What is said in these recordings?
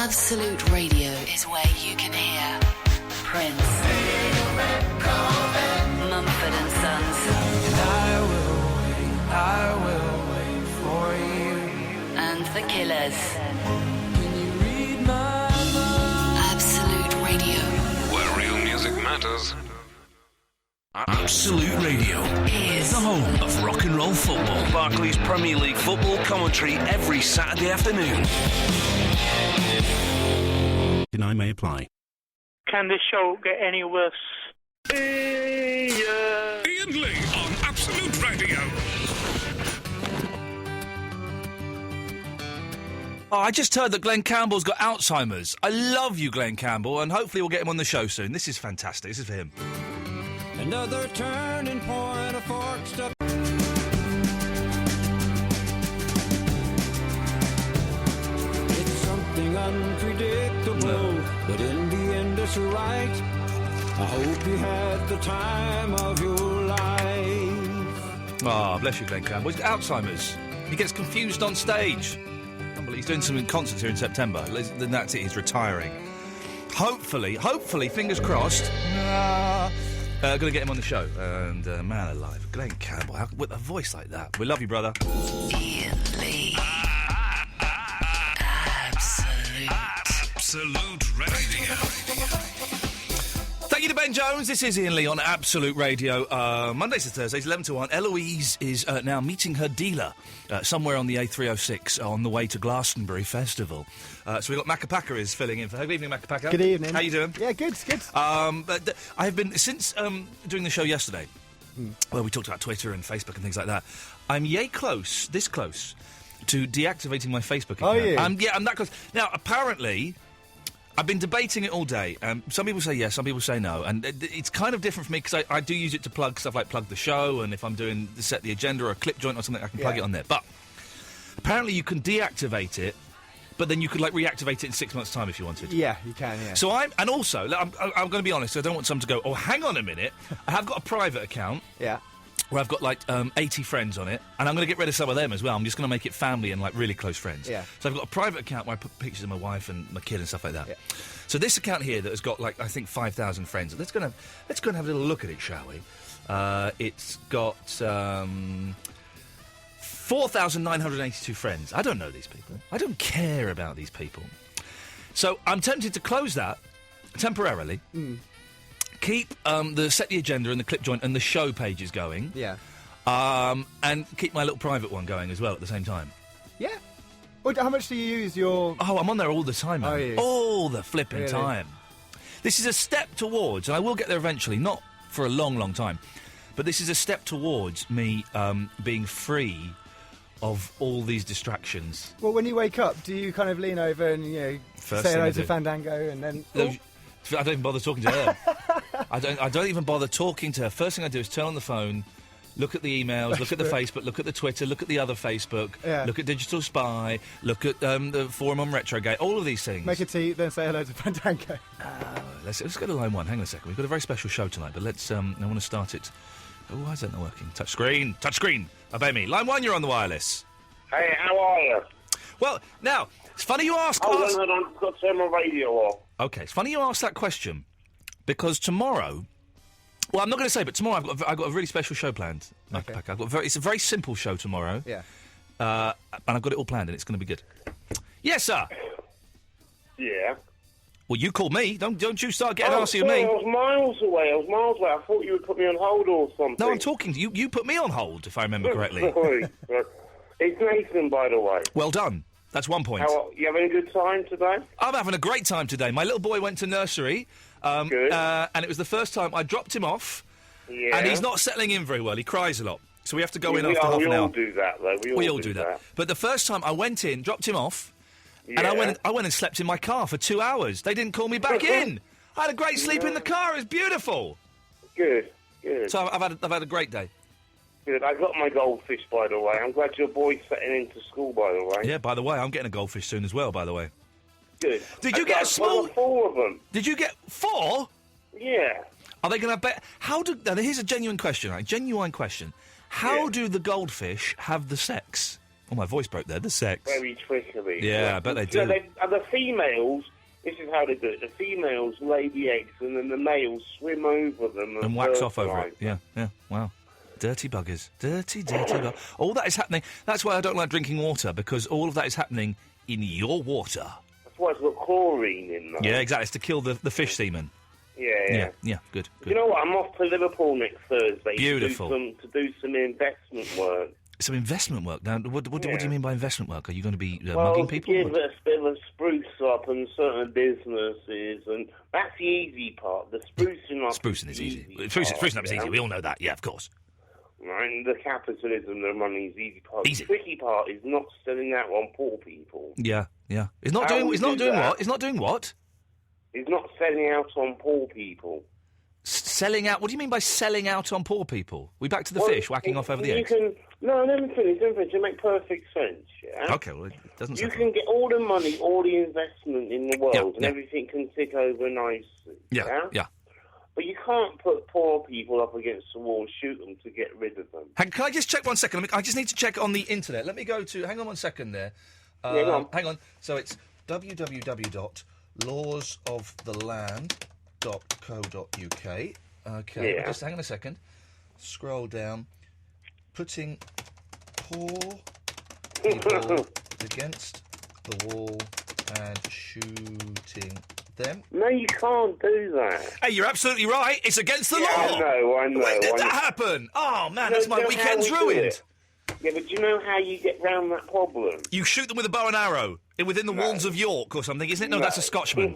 Absolute Radio is where you can hear Prince, Mumford and Sons, I will wait for you, and The Killers. Can you read my mind? Absolute Radio Where real music matters. Absolute Radio is the home of rock and roll football. Barclays Premier League football commentary every Saturday afternoon. I may apply. Can this show get any worse? Iain Lee on Absolute Radio. Oh, I just heard that Glenn Campbell's got Alzheimer's. I love you, Glenn Campbell, and hopefully we'll get him on the show soon. This is fantastic. This is for him. Another turning point, a fork stuck. It's something unpredictable, but in the end it's right. I hope you had the time of your life. Oh, bless you, Glenn Campbell. He's got Alzheimer's. He gets confused on stage. He's doing some concerts here in September. Then that's it. He's retiring. Hopefully, fingers crossed. Going to get him on the show. And man alive, Glenn Campbell, with a voice like that. We love you, brother. Iain Lee. Absolute Radio. Thank you to Ben Jones. This is Iain Lee on Absolute Radio. Mondays to Thursdays, 11 to 1. Eloise is now meeting her dealer somewhere on the A306 on the way to Glastonbury Festival. So we've got Macapaka is filling in for her. Good evening, Macapaka. Good evening. How you doing? Yeah, good. But I have been, since doing the show yesterday, where we talked about Twitter and Facebook and things like that, I'm this close, to deactivating my Facebook account. Are you? I'm that close. Now, apparently, I've been debating it all day. Some people say yes, some people say no. And it's kind of different for me because I do use it to plug stuff like plug the show, and if I'm doing set the agenda or a clip joint or something, I can plug it on there. But apparently you can deactivate it, but then you could reactivate it in 6 months' time if you wanted. Yeah, you can, yeah. So I'm going to be honest, I don't want someone to go, oh, hang on a minute. I have got a private account. Yeah. Where I've got 80 friends on it, and I'm going to get rid of some of them as well. I'm just going to make it family and really close friends. Yeah. So I've got a private account where I put pictures of my wife and my kid and stuff like that. Yeah. So this account here that has got I think 5,000 friends. Let's go and have a little look at it, shall we? It's got 4,982 friends. I don't know these people. I don't care about these people. So I'm tempted to close that temporarily. Keep the set the agenda and the clip joint and the show pages going. Yeah. And keep my little private one going as well at the same time. Yeah. Well, how much do you use your... Oh, I'm on there all the time, man. Are you? All the flipping Really? time. This is a step towards, and I will get there eventually, not for a long, long time, but this is a step towards me being free of all these distractions. Well, when you wake up, do you kind of lean over and, First say thing hello I to do. Fandango and then... I don't even bother talking to her. I don't even bother talking to her. First thing I do is turn on the phone, look at the emails, look at the Facebook, look at the Twitter, look at the other Facebook, look at Digital Spy, look at the forum on Retrogate, all of these things. Make a tea, then say hello to Fandango. Let's go to line one. Hang on a second. We've got a very special show tonight, but let's. I want to start it. Oh, why is that not working? Touch screen. Obey me. Line one, you're on the wireless. Hey, how are you? Well, now it's funny you ask. Hold on, I've got to turn my radio off. Okay, it's funny you ask that question because tomorrow. Well, I'm not going to say, but tomorrow I've got a really special show planned. Okay. It's a very simple show tomorrow. Yeah. And I've got it all planned, and it's going to be good. Yes, sir. Yeah. Well, you called me. Don't you start getting arsey with sorry, me. I was miles away. I thought you would put me on hold or something. No, I'm talking to you. You put me on hold, if I remember correctly. Sorry. It's Nathan, by the way. Well done. That's 1 point. You having a good time today? I'm having a great time today. My little boy went to nursery, Good. And it was the first time I dropped him off, Yeah. and he's not settling in very well. He cries a lot. So we have to go in after half we an all hour. do that, though. We all do that. But the first time I went in, dropped him off, and I went and slept in my car for 2 hours. They didn't call me back in. I had a great sleep in the car. It was beautiful. Good. So I've had a great day. Good. I got my goldfish, by the way. I'm glad your boy's setting into school, by the way. Yeah, by the way, I'm getting a goldfish soon as well, by the way. Good. Did you get a small... 4 of them. Did you get 4? Yeah. Are they going to bet... Now, here's a genuine question, right? Genuine question. How do the goldfish have the sex? Oh, my voice broke there. The sex. Very trickily. Yeah, I bet they do. And the females, this is how they do it. The females lay the eggs, and then the males swim over them And wax off over fertilise it. Yeah, yeah. Wow. Dirty buggers. Dirty buggers. All that is happening. That's why I don't like drinking water, because all of that is happening in your water. That's why it's got chlorine in there. Yeah, exactly. It's to kill the fish semen. Yeah. Good. You know what? I'm off to Liverpool next Thursday. Beautiful. To do some investment work. Some investment work. Now, what do you mean by investment work? Are you going to be Well, mugging people? give a bit of a spruce up in certain businesses, and that's the easy part. The sprucing up. Sprucing is easy. Sprucing up is easy. We all know that. Yeah, of course. Right, and the capitalism, the money is the easy part. Easy. The tricky part is not selling out on poor people. Yeah. It's not How doing. we It's not do doing that? what? It's not doing what? It's not selling out on poor people. Selling out. What do you mean by selling out on poor people? We back to the fish whacking off over the eggs. No, let me finish. It makes perfect sense. Yeah. Okay, well, it doesn't. You sound can get all the money, all the investment in the world, and yeah. everything can tick over nicely. Yeah. But you can't put poor people up against the wall and shoot them to get rid of them. Can I just check 1 second? I just need to check on the internet. Let me go to... Hang on 1 second there. Yeah, go on. Hang on. So it's www.lawsoftheland.co.uk. Okay, Yeah. just hang on a second. Scroll down. Putting poor people against the wall and shooting them. No, you can't do that. Hey, you're absolutely right. It's against the law. I know. When did that happen? Oh, man, that's my weekend's ruined. Yeah, but do you know how you get round that problem? You shoot them with a bow and arrow within the walls of York or something, isn't it? No, that's a Scotsman.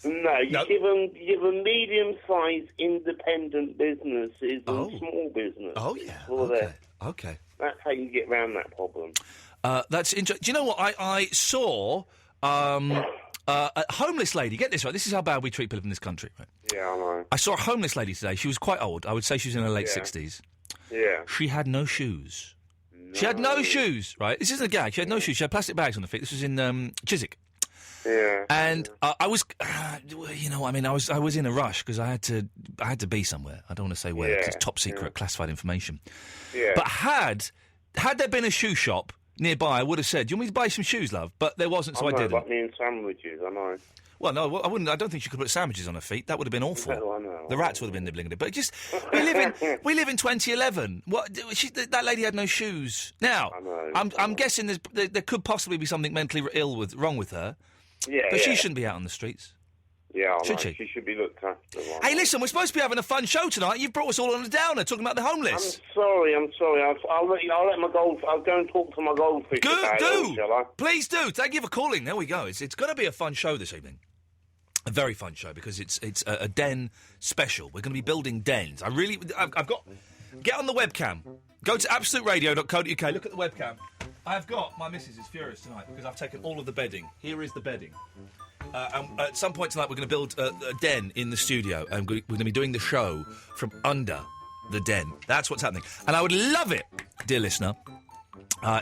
No, you give them medium-sized independent businesses and small businesses. Oh, yeah. Okay. That's how you get round that problem. That's interesting. Do you know what? I saw a homeless lady. Get this right. This is how bad we treat people in this country. Right? Yeah, I know. I saw a homeless lady today. She was quite old. I would say she was in her late 60s. Yeah. She had no shoes. She had no shoes, right? This isn't a gag. She had no shoes. She had plastic bags on her feet. This was in Chiswick. Yeah. And I was, I was in a rush because I had to be somewhere. I don't want to say where because it's top secret, classified information. Yeah. But had there been a shoe shop nearby, I would have said, "Do you want me to buy some shoes, love?" But there wasn't, so I didn't. Like me and sandwiches, I know. Well, no, I wouldn't. I don't think she could put sandwiches on her feet. That would have been awful. No, I know. The rats would have been nibbling at it. But just we live in 2011. That lady had no shoes. Now, I'm guessing there could possibly be something mentally wrong with her. Yeah, but she shouldn't be out on the streets. Yeah, should she? She should be looked after. Hey, listen, we're supposed to be having a fun show tonight. You've brought us all on a downer, talking about the homeless. I'm sorry. I'll let my gold. I'll go and talk to my goldfish. Do. Shall I? Please do. Thank you for calling. There we go. It's going to be a fun show this evening. A very fun show because it's a den special. We're going to be building dens. I've got. Get on the webcam. Go to absoluteradio.co.uk. Look at the webcam. I've got. My missus is furious tonight because I've taken all of the bedding. Here is the bedding. And at some point tonight, we're going to build a den in the studio, and we're going to be doing the show from under the den. That's what's happening. And I would love it, dear listener,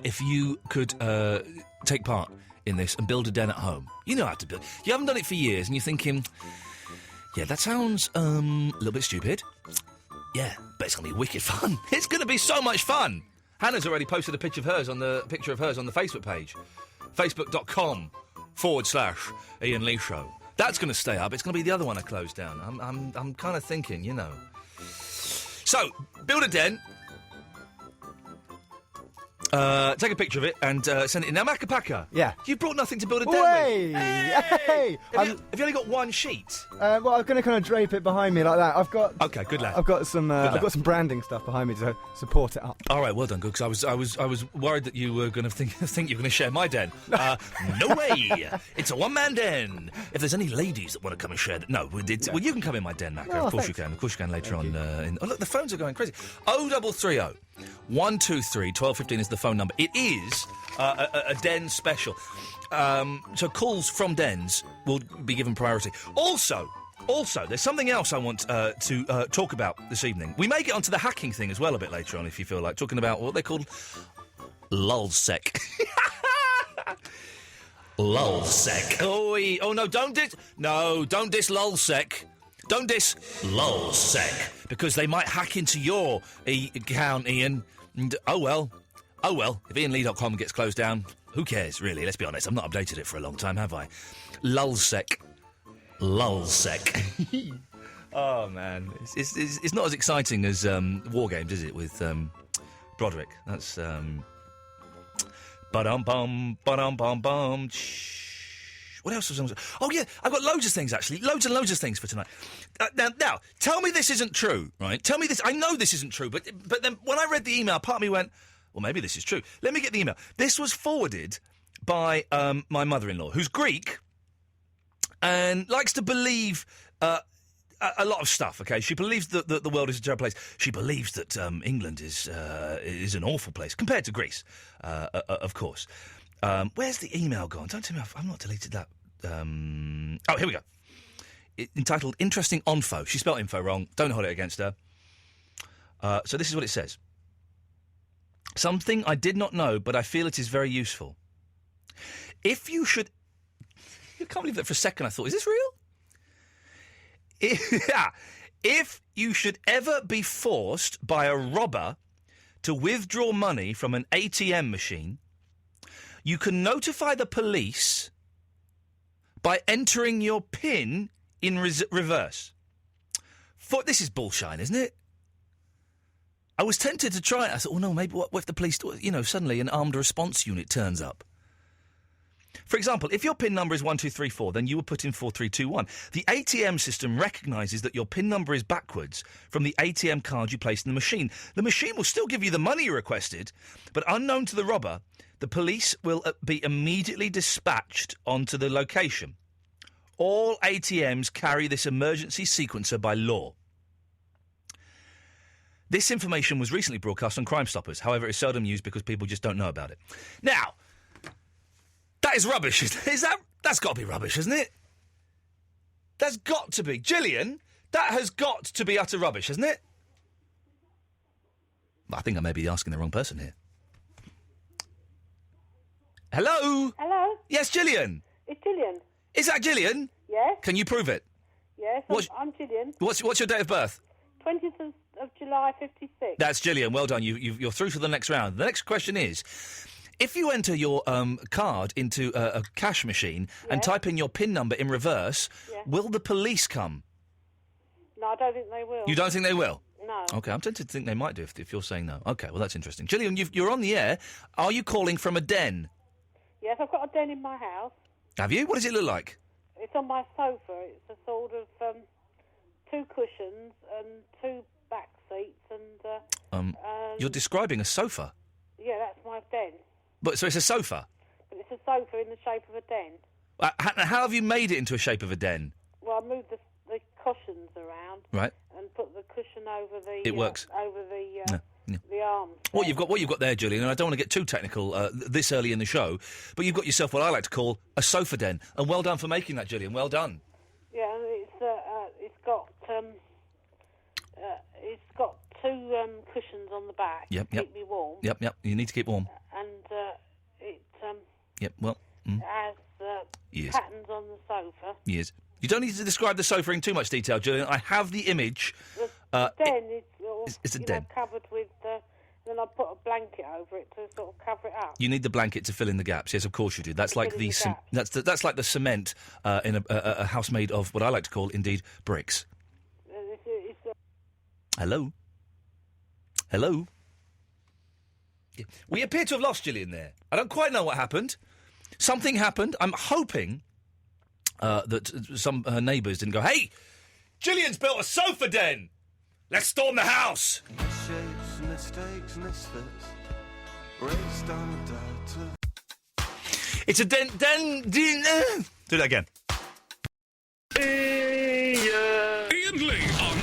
if you could take part in this and build a den at home. You know how to build. You haven't done it for years, and you're thinking, yeah, that sounds a little bit stupid. Yeah, but it's going to be wicked fun. It's going to be so much fun. Hannah's already posted a picture of hers on the Facebook page, facebook.com/Iain Lee Show. That's going to stay up. It's going to be the other one I closed down. I'm kind of thinking, you know. So, build a den. Take a picture of it and send it in. Now, Macapaka. Yeah. You brought nothing to build a den Way! with. Hey! Have you only got one sheet? Well, I'm going to kind of drape it behind me like that. I've got. Okay, good lad. I've got some branding stuff behind me to support it up. All right, well done, good. Because I was worried that you were going to think you were going to share my den. No way! It's a one-man den. If there's any ladies that want to come and share, well, you can come in my den, Macca. Oh, of course thanks. you can. Of course you can later on. Oh, look, the phones are going crazy. 0330 123 1215 is the phone number. It is a den special. So calls from dens will be given priority. Also, there's something else I want to talk about this evening. We may get onto the hacking thing as well a bit later on, if you feel like, talking about what they call lulsec. Lulsec. Oh no, don't diss lulsec. Don't diss lulsec, because they might hack into your account, Ian. And, oh well, Oh well, if iainlee.com gets closed down, who cares, really? Let's be honest, I've not updated it for a long time, have I? Lulsec. Oh, man. It's not as exciting as War Games, is it, with Broderick? That's... Ba-dum-bum, ba-dum-bum-bum. What else was on? Oh, yeah, I've got loads of things, actually. Loads and loads of things for tonight. Now, tell me this isn't true, right? Tell me this. I know this isn't true, but then when I read the email, part of me went, well, maybe this is true. Let me get the email. This was forwarded by my mother-in-law, who's Greek and likes to believe a lot of stuff, OK? She believes that the world is a terrible place. She believes that England is an awful place, compared to Greece, of course. Where's the email gone? Don't tell me I've not deleted that. Oh, here we go. Entitled Interesting Info. She spelled info wrong. Don't hold it against her. So this is what it says. Something I did not know, but I feel it is very useful. If you should... I can't believe that for a second I thought, is this real? If you should ever be forced by a robber to withdraw money from an ATM machine, you can notify the police by entering your PIN in reverse. This is bullshine, isn't it? I was tempted to try it. I thought, oh no, maybe what if the police, suddenly an armed response unit turns up? For example, if your PIN number is 1234, then you will put in 4321. The ATM system recognises that your PIN number is backwards from the ATM card you placed in the machine. The machine will still give you the money you requested, but unknown to the robber, the police will be immediately dispatched onto the location. All ATMs carry this emergency sequencer by law. This information was recently broadcast on Crime Stoppers. However, it's seldom used because people just don't know about it. Now, that is rubbish, isn't it? That's got to be rubbish, isn't it? That's got to be. Gillian, that has got to be utter rubbish, hasn't it? I think I may be asking the wrong person here. Hello? Hello? Yes, Gillian. It's Gillian. Is that Gillian? Yes. Can you prove it? Yes, I'm Gillian. What's your date of birth? 20th of July, 56. That's Gillian. Well done. You're through to the next round. The next question is, if you enter your card into a cash machine and type in your PIN number in reverse, will the police come? No, I don't think they will. You don't think they will? No. OK, I'm tempted to think they might do if you're saying no. OK, well, that's interesting. Gillian, you're on the air. Are you calling from a den? Yes, I've got a den in my house. Have you? What does it look like? It's on my sofa. It's a sort of 2 cushions and 2 back seats and... You're describing a sofa? Yeah, that's my den. So it's a sofa? But it's a sofa in the shape of a den. How have you made it into a shape of a den? Well, I moved the cushions around. Right. And put the cushion over the... It works. Over the arms. What you've got there, Julian, and I don't want to get too technical this early in the show, but you've got yourself what I like to call a sofa den. And well done for making that, Julian. Well done. Yeah, and it's got 2 cushions on the back to keep me warm. Yep. You need to keep warm. And it has patterns on the sofa. Yes. You don't need to describe the sofa in too much detail, Julian. I have the image. The den it's a den. Covered with... then I put a blanket over it to sort of cover it up. You need the blanket to fill in the gaps. Yes, of course you do. That's like that's like the cement in a house made of what I like to call, indeed, bricks. Hello? Hello? Yeah. We appear to have lost Gillian there. I don't quite know what happened. Something happened. I'm hoping that some her neighbours didn't go, hey, Gillian's built a sofa den. Let's storm the house. It's a den. Do that again. Iain Lee on...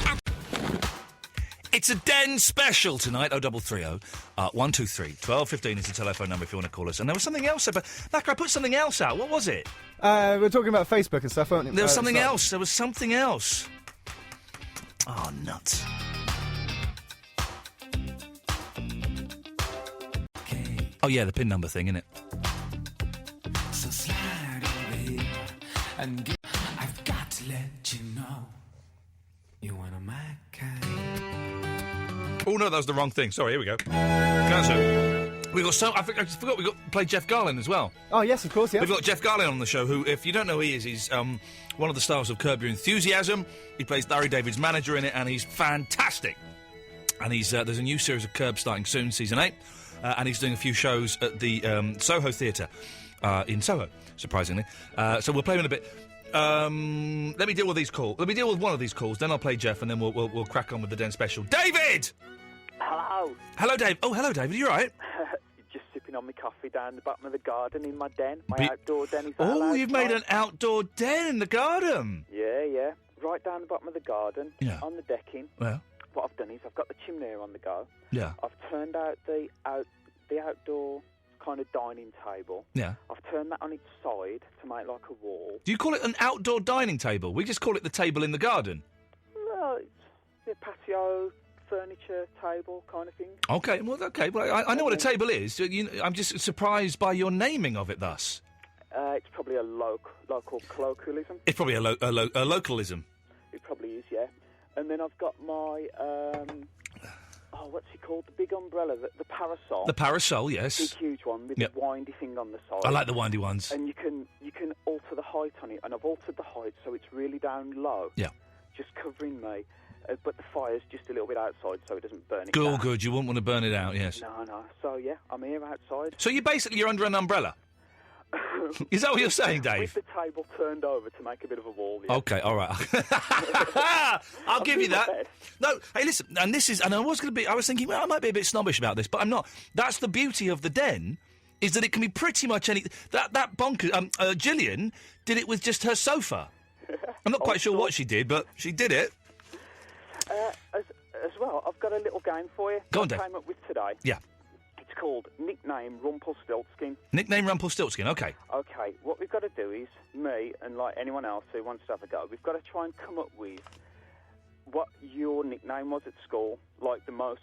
It's a den special tonight. 0330 123 1215 is the telephone number if you want to call us. And there was something else. Mac, I put something else out. What was it? We're talking about Facebook and stuff, weren't we? There was something else. There was something else. Oh, nuts. Oh, yeah, the PIN number thing, innit? So slide away and I've got to let you know you're one of my kind. Oh, no, that was the wrong thing. Sorry, here we go. Cancel. We got I forgot we got played Jeff Garlin as well. Oh yes, of course, yeah. We've got Jeff Garlin on the show, who, if you don't know who he is, he's one of the stars of Curb Your Enthusiasm. He plays Larry David's manager in it, and he's fantastic. And he's there's a new series of Curb starting soon, season 8, and he's doing a few shows at the Soho Theatre in Soho, surprisingly. So we'll play him in a bit. Let me deal with these calls. Let me deal with one of these calls, then I'll play Jeff, and then we'll crack on with the Den special. David! Hello. Hello, Dave. Oh, hello, David. You all right? Just sipping on my coffee down the bottom of the garden in my den, my outdoor den. Oh, you've made an outdoor den in the garden. Yeah. Right down the bottom of the garden, on the decking. Well, what I've done is I've got the chimney on the go. Yeah. I've turned out the outdoor kind of dining table. Yeah. I've turned that on its side to make like a wall. Do you call it an outdoor dining table? We just call it the table in the garden. Well, it's a patio, furniture, table kind of thing. Okay, well, I know what a table is. I'm just surprised by your naming of it thus. It's probably a local colloquialism. It's probably a localism. It probably is, yeah. And then I've got my, what's it called? The big umbrella, the parasol. The parasol, yes. Big, huge one with the windy thing on the side. I like the windy ones. And you can alter the height on it, and I've altered the height so it's really down low. Yeah. Just covering me. But the fire's just a little bit outside so it doesn't burn it Good, down. good. You wouldn't want to burn it out, yes. No. So, yeah, I'm here outside. So you're under an umbrella? Is that what you're saying, Dave? With the table turned over to make a bit of a wall. Yeah. Okay, all right. I'll give you that. No, hey, listen, and I was thinking, well, I might be a bit snobbish about this, but I'm not. That's the beauty of the den, is that it can be pretty much any. That bonkers. Gillian did it with just her sofa. I'm not quite sure what she did, but she did it. As well, I've got a little game for you. Go on, Dave. I came up with today. Yeah. It's called Nickname Rumpelstiltskin. Nickname Rumpelstiltskin, okay. Okay, what we've got to do is, me and like anyone else who wants to have a go, we've got to try and come up with what your nickname was at school, like the most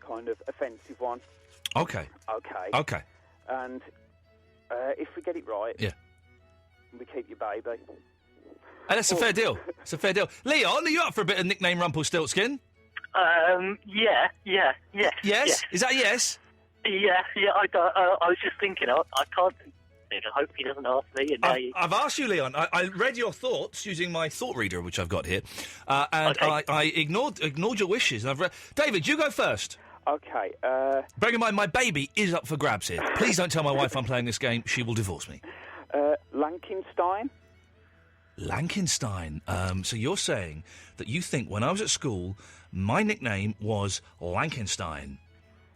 kind of offensive one. Okay. Okay. And if we get it right, we keep your baby. And that's a fair deal. It's a fair deal. Leon, are you up for a bit of nickname Rumpelstiltskin? Yeah. Yes? Is that a yes? Yeah. I was just thinking, I can't. I hope he doesn't ask me. And I've asked you, Leon. I read your thoughts using my thought reader, which I've got here, and okay. I ignored your wishes. And I've read. David, you go first. Okay. Bearing in mind, my baby is up for grabs here. Please don't tell my wife I'm playing this game. She will divorce me. Lankenstein. So you're saying that you think when I was at school, my nickname was Lankenstein.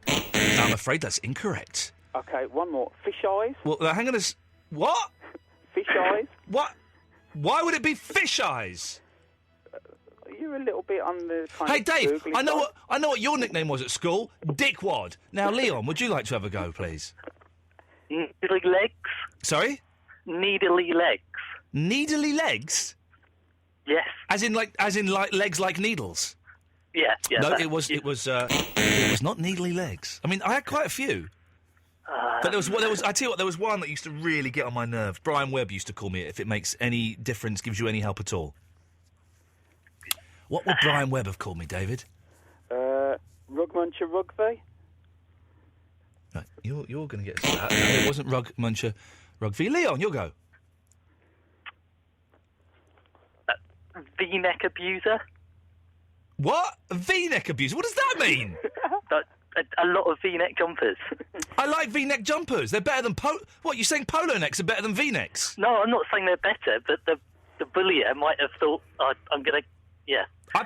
I'm afraid that's incorrect. Okay, one more. Fish eyes. Well, hang on what? Fish eyes. What? Why would it be fish eyes? You're a little bit on the kind Hey, of Dave, googly I know side. what your nickname was at school. Dickwad. Now, Leon, would you like to have a go, please? Needly legs. Sorry? Needly legs. Needly legs? Yes. As in legs like needles? Yeah. No, it was not needly legs. I mean, I had quite a few. But there was. I tell you what, there was one that used to really get on my nerves. Brian Webb used to call me it. If it makes any difference, gives you any help at all. What would Brian Webb have called me, David? Rugmuncher Rugby. Right, you're going to get that. No, it wasn't Rugmuncher Rugby. Leon, you'll go. V-neck abuser. What? V-neck abuser? What does that mean? A lot of V-neck jumpers. I like V-neck jumpers. They're better than What, you're saying polo necks are better than V-necks? No, I'm not saying they're better, but the bullier might have thought, I'm going to, yeah. I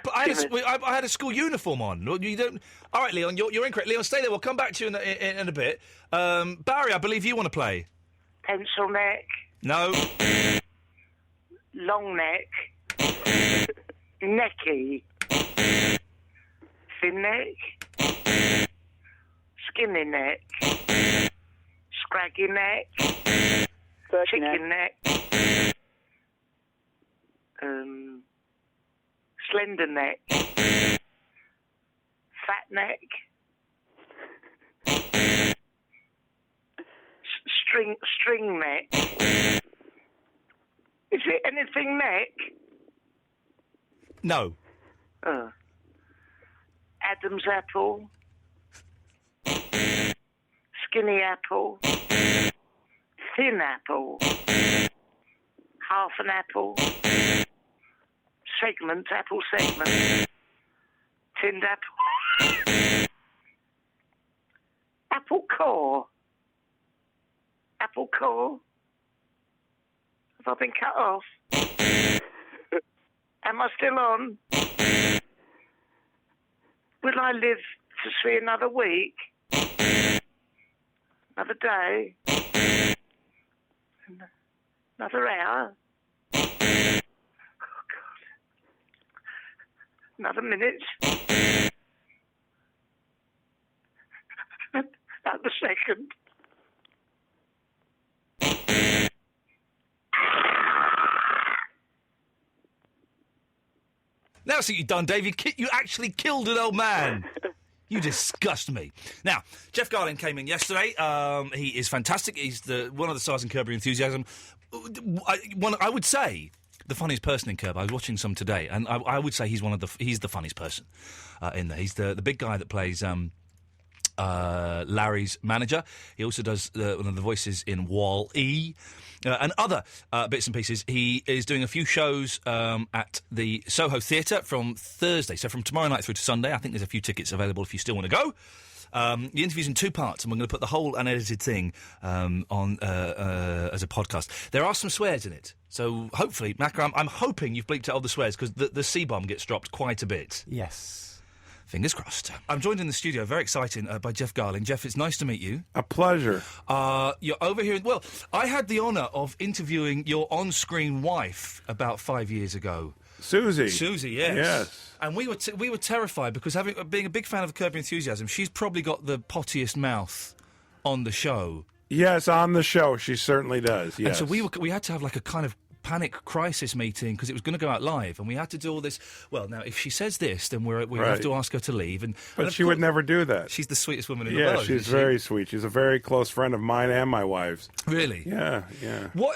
had a school uniform on. You don't. All right, Leon, you're incorrect. Leon, stay there. We'll come back to you in a bit. Barry, I believe you want to play. Pencil neck. No. Long neck. Necky. Thin neck. Skinny neck. Scraggy neck. Chicken neck. Slender neck. Fat neck. String neck. Is it anything neck? No. Adam's apple. skinny apple, thin apple, half an apple, apple segment, tinned apple, apple core. Apple core? Have I been cut off? Am I still on? Will I live to see another week? Another day? Another hour? Oh, God. Another minute? Another second? Now see what you've done, Dave. You actually killed an old man. You disgust me. Now, Jeff Garlin came in yesterday. He is fantastic. He's one of the stars in Curb Your Enthusiasm. I would say the funniest person in Curb. I was watching some today, and I would say he's the funniest person in there. He's the big guy that plays Larry's manager. He also does one of the voices in Wall-E. And other bits and pieces. He is doing a few shows at the Soho Theatre from Thursday. So from tomorrow night through to Sunday. I think there's a few tickets available if you still want to go. The interview's in 2 parts, and we're going to put the whole unedited thing on as a podcast. There are some swears in it. So hopefully, Macca, I'm hoping you've bleeped out all the swears, because the C-bomb gets dropped quite a bit. Yes. Fingers crossed. I'm joined in the studio, very exciting, by Jeff Garlin. Jeff, it's nice to meet you. A pleasure. You're over here. Well, I had the honour of interviewing your on-screen wife about 5 years ago. Susie. Susie, yes. Yes. And we were terrified because being a big fan of Curb Your Enthusiasm, she's probably got the pottiest mouth on the show. Yes, on the show, she certainly does. Yes. And so we had to have like a kind of panic crisis meeting because it was going to go out live, and we had to do all this. Well, now if she says this, then we right. have to ask her to leave. But she would never do that. She's the sweetest woman in the world. world. Yeah, she's very sweet. She's a very close friend of mine and my wife's. Really? Yeah. What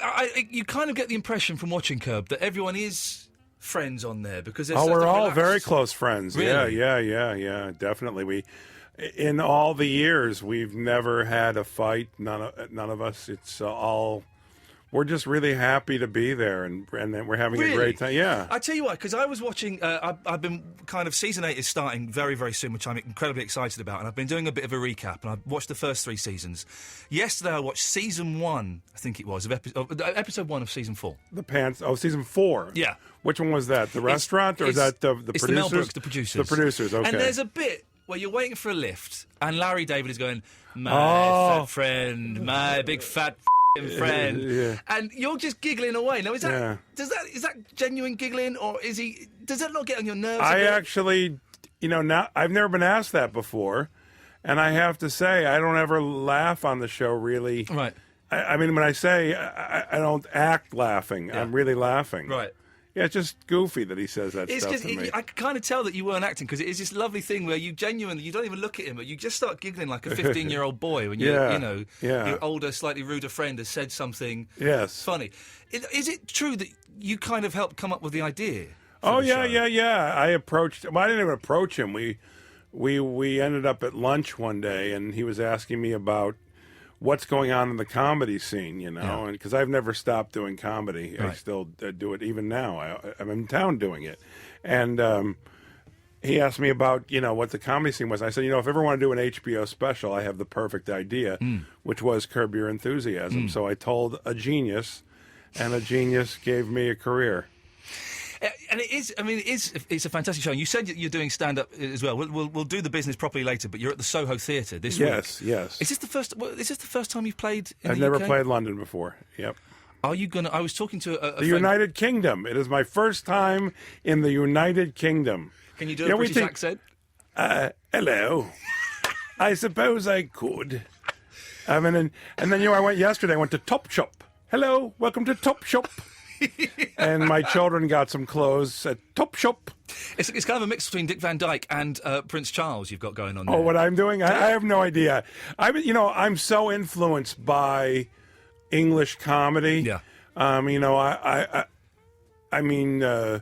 you kind of get the impression from watching Curb that everyone is friends on there because we're all very close friends. Really? Yeah. Definitely. In all the years, we've never had a fight. None of us. It's all. We're just really happy to be there, and we're having a great time. Yeah. I tell you what, because I was watching, I've been kind of, season 8 is starting very, very soon, which I'm incredibly excited about, and I've been doing a bit of a recap, and I've watched the first 3 seasons. Yesterday I watched season 1, I think it was, of episode 1 of season 4. Season 4? Yeah. Which one was that? The restaurant, or is that the producers? It's the Mel Brooks, the producers. The producers, okay. And there's a bit where you're waiting for a lift, and Larry David is going, my fat friend, my big fat friend, yeah. And you're just giggling away. Now, is that genuine giggling, or does that not get on your nerves? I actually, now I've never been asked that before, and I have to say I don't ever laugh on the show. Really, right? I mean, when I say I don't act laughing, I'm really laughing. Right. Yeah, it's just goofy that he says that stuff to me. I can kind of tell that you weren't acting because it is this lovely thing where you genuinely, you don't even look at him, but you just start giggling like a 15-year-old boy when your older, slightly ruder friend has said something funny. Is it true that you kind of helped come up with the idea? Oh, yeah. I approached him. I didn't even approach him. We ended up at lunch one day, and he was asking me about what's going on in the comedy scene, and because I've never stopped doing comedy. Right. I still do it even now. I'm in town doing it. And he asked me about, what the comedy scene was. I said, if I ever want to do an HBO special, I have the perfect idea, which was Curb Your Enthusiasm. So I told a genius, and a genius gave me a career. And it's a fantastic show. And you said you're doing stand-up as well. We'll do the business properly later, but you're at the Soho Theatre this week. Yes. Is this the first time you've played in I've the UK? never played London before. Yep. Are you going to... I was talking to a The United Kingdom. It is my first time in the United Kingdom. Can you do a British accent? Hello. I suppose I could. And then I went yesterday. I went to Topshop. Hello, welcome to Topshop. And my children got some clothes at Topshop. It's kind of a mix between Dick Van Dyke and Prince Charles you've got going on there. Oh, what I'm doing? I have no idea. I'm so influenced by English comedy. Yeah. I mean, The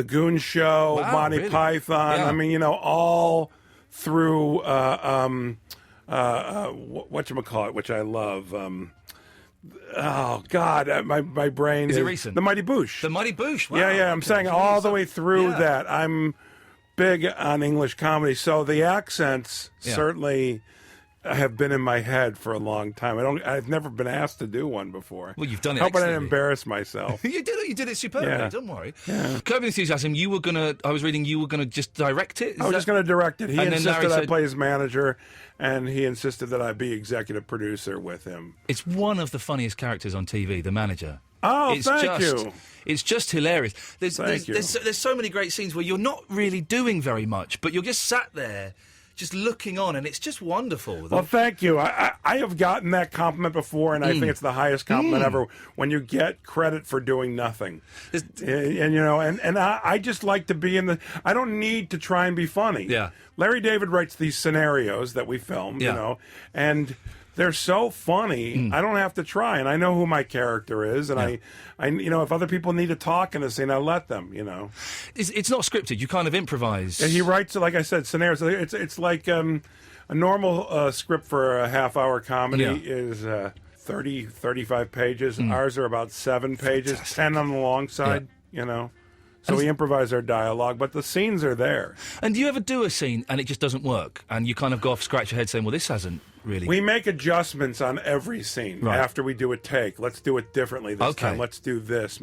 Goon Show, Wow, Monty really? Python. Yeah. I mean, all through whatchamacallit, which I love. Oh God, my brain Is it recent? The Mighty Boosh. The Mighty Boosh. Wow. Yeah. I'm saying all the way through that. I'm big on English comedy, so the accents certainly have been in my head for a long time. I've never been asked to do one before. Well, you've done it. Hope I didn't embarrass myself. You did it superbly. Yeah. Don't worry. Yeah. Curb Your Enthusiasm. I was reading you were gonna just direct it. I was just going to direct it. He And then insisted Larry I said- play his manager, and he insisted that I be executive producer with him. It's one of the funniest characters on TV, the manager. Oh, It's thank you. It's just hilarious. Thank you. There's so many great scenes where you're not really doing very much, but you're just sat there, just looking on, and it's just wonderful. Well, thank you. I have gotten that compliment before, and I think it's the highest compliment ever when you get credit for doing nothing. And I just like to be in the. I don't need to try and be funny. Yeah. Larry David writes these scenarios that we film, and they're so funny. I don't have to try, and I know who my character is, and I if other people need to talk in a scene, I let them. It's not scripted. You kind of improvise. And he writes, like I said, scenarios. It's like a normal script for a half-hour comedy is 30, 35 pages. Ours are about 7 pages, 10 on the long side, So we improvise our dialogue, but the scenes are there. And do you ever do a scene and it just doesn't work, and you kind of go off, scratch your head saying, well, this hasn't really... We make adjustments on every scene after we do a take. Let's do it differently this time. Let's do this.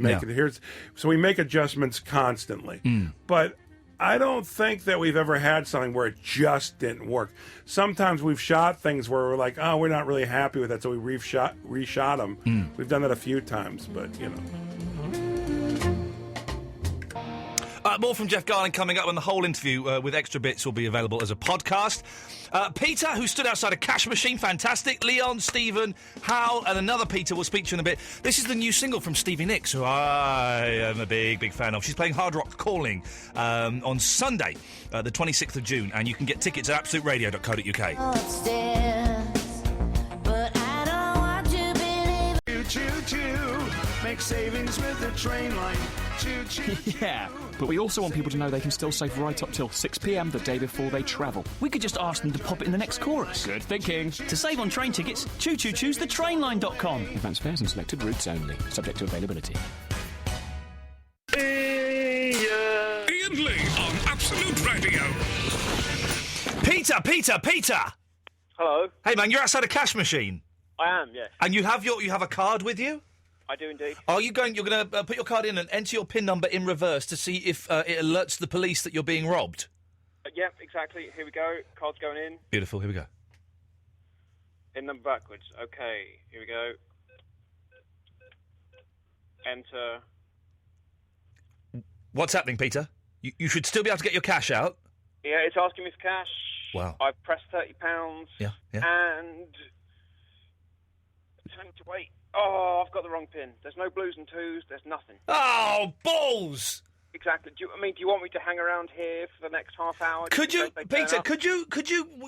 So we make adjustments constantly. But I don't think that we've ever had something where it just didn't work. Sometimes we've shot things where we're like, oh, we're not really happy with that, so we reshot them. We've done that a few times, but, More from Jeff Garlin coming up, and the whole interview with extra bits will be available as a podcast. Peter, who stood outside a cash machine, fantastic. Leon, Stephen, Hal, and another Peter will speak to you in a bit. This is the new single from Stevie Nicks, who I am a big fan of. She's playing Hard Rock Calling on Sunday, the 26th of June, and you can get tickets at absoluteradio.co.uk. Choo-choo, make savings with the train line. Choo-choo. Yeah, but we also want people to know they can still save right up till 6 p.m. the day before they travel. We could just ask them to pop it in the next chorus. Good thinking. To save on train tickets, choose thetrainline.com. Advance fares and selected routes only, subject to availability. Iain Lee on Absolute Radio. Peter! Hello. Hey, man, you're outside a cash machine. I am, yes. And you have a card with you? I do indeed. You're going to put your card in and enter your PIN number in reverse to see if it alerts the police that you're being robbed? Yeah, exactly. Here we go. Card's going in. Beautiful, here we go. In number backwards. Okay, here we go. Enter. What's happening, Peter? You should still be able to get your cash out. Yeah, it's asking me for cash. Wow. I've pressed £30. Yeah. And... turning to wait. Oh, I've got the wrong pin. There's no blues and twos. There's nothing. Oh, balls! Exactly. Do you want me to hang around here for the next half hour? Could you, Peter?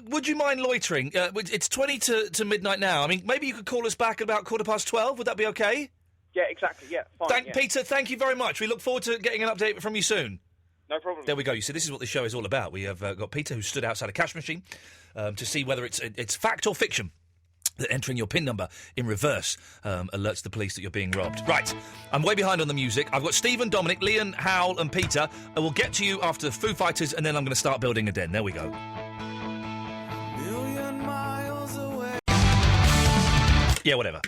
Would you mind loitering? It's 20 to midnight now. I mean, maybe you could call us back at about 12:15. Would that be okay? Yeah, exactly. Yeah, fine. Peter, thank you very much. We look forward to getting an update from you soon. No problem. There we go. You see, this is what the show is all about. We have got Peter, who stood outside a cash machine, to see whether it's fact or fiction that entering your PIN number in reverse alerts the police that you're being robbed. Right, I'm way behind on the music. I've got Stephen, Dominic, Leon, Hal and Peter. And we'll get to you after Foo Fighters, and then I'm going to start building a den. There we go. Million miles away. Yeah, whatever.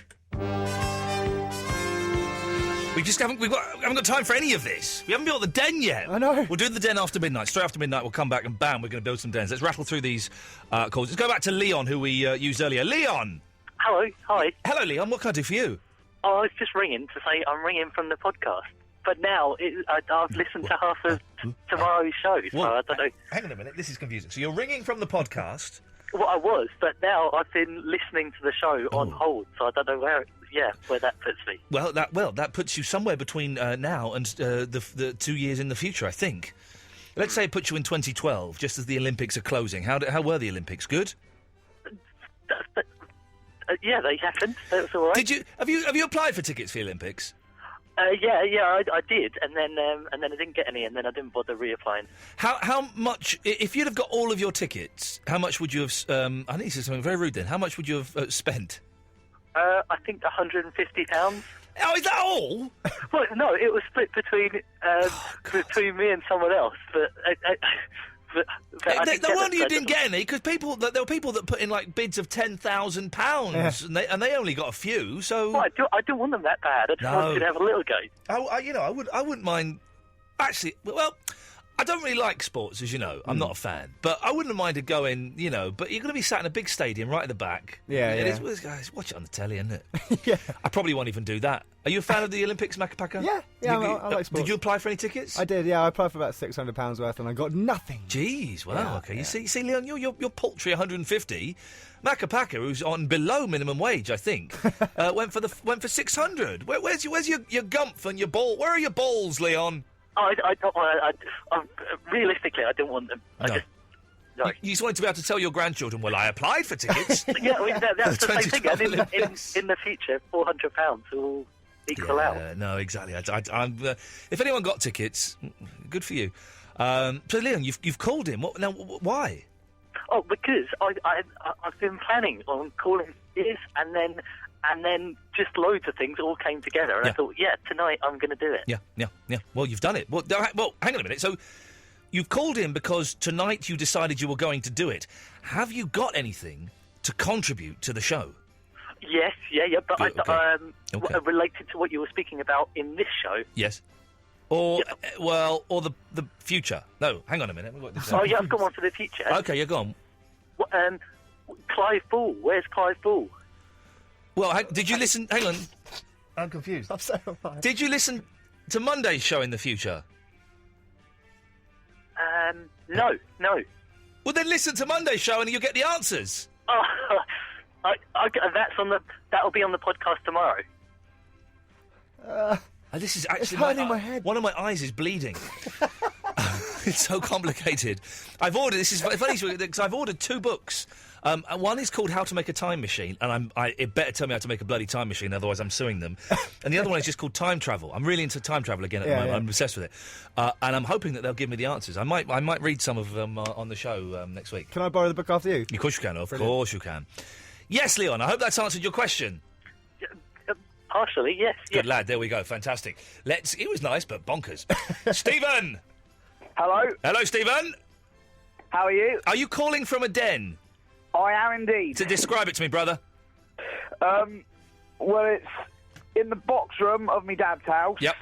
We haven't got time for any of this. We haven't built the den yet. I know. We'll do the den after midnight. Straight after midnight, we'll come back and bam, we're going to build some dens. Let's rattle through these calls. Let's go back to Leon, who we used earlier. Leon! Hello, hi. Hello, Leon. What can I do for you? Oh, I was just ringing to say I'm ringing from the podcast. But now I've listened to half of tomorrow's show, so I don't know. Hang on a minute, this is confusing. So you're ringing from the podcast? Well, I was, but now I've been listening to the show on hold, so I don't know where that puts me. Well, that puts you somewhere between now and the 2 years in the future, I think. Let's say it puts you in 2012, just as the Olympics are closing. How were the Olympics? Good? Yeah, they happened. That was all right. Have you applied for tickets for the Olympics? I did, and then I didn't get any, and then I didn't bother reapplying. How much? If you'd have got all of your tickets, how much would you have? I think this is something very rude. Then, how much would you have spent? I think £150. Oh, is that all? Well, no, it was split between me and someone else, but No wonder you didn't get any, because there were people that put in like bids of £10,000, and they only got a few. So well, I don't want them that bad. I just wanted to have a little go. I wouldn't mind. Actually, well, I don't really like sports, as you know. I'm not a fan, but I wouldn't have minded going. But you're going to be sat in a big stadium right at the back. Guys, watch it on the telly, isn't it? Yeah. I probably won't even do that. Are you a fan of the Olympics, Macapaka? Yeah, I like sports. Did you apply for any tickets? I did, yeah. I applied for about £600 worth, and I got nothing. Jeez, wow, okay. You see, Leon, you're paltry 150. Macapaka, who's on below minimum wage, I think, went for 600. Where's your gumph and your ball? Where are your balls, Leon? Realistically, I don't want them. No. You just wanted to be able to tell your grandchildren, well, I applied for tickets. Yeah, that's the same thing. And in the future, £400 will equal out. No, exactly. If anyone got tickets, good for you. So, Leon, you've called him. Now, why? Oh, because I've been planning on calling this, and then just loads of things all came together, and I thought, tonight I'm going to do it. Yeah. Well, you've done it. Well, hang on a minute. So, you've called in because tonight you decided you were going to do it. Have you got anything to contribute to the show? Yes, but related to what you were speaking about in this show. Yes. Or the future. No, hang on a minute. I've got one for the future. Okay, go on. Clive Ball. Where's Clive Ball? Well, did you listen? Hang on. I'm confused. I'm so confused. Did you listen to Monday's show in the future? No. Well, then listen to Monday's show and you'll get the answers. Oh, that'll be on the podcast tomorrow. This is actually it's hurting my head. One of my eyes is bleeding. It's so complicated. I've ordered. This is funny because I've ordered 2 books. One is called How to Make a Time Machine, and it better tell me how to make a bloody time machine, otherwise I'm suing them. And the other one is just called Time Travel. I'm really into time travel again at the moment. I'm obsessed with it, and I'm hoping that they'll give me the answers. I might read some of them on the show next week. Can I borrow the book after you? Of course you can. Of Brilliant. course you can. Yes, Leon. I hope that's answered your question. Partially, yes. Good lad. There we go. Fantastic. It was nice, but bonkers. Stephen. Hello, Stephen. How are you? Are you calling from a den? I am indeed. To describe it to me, brother. Well, it's in the box room of my dad's house. Yep.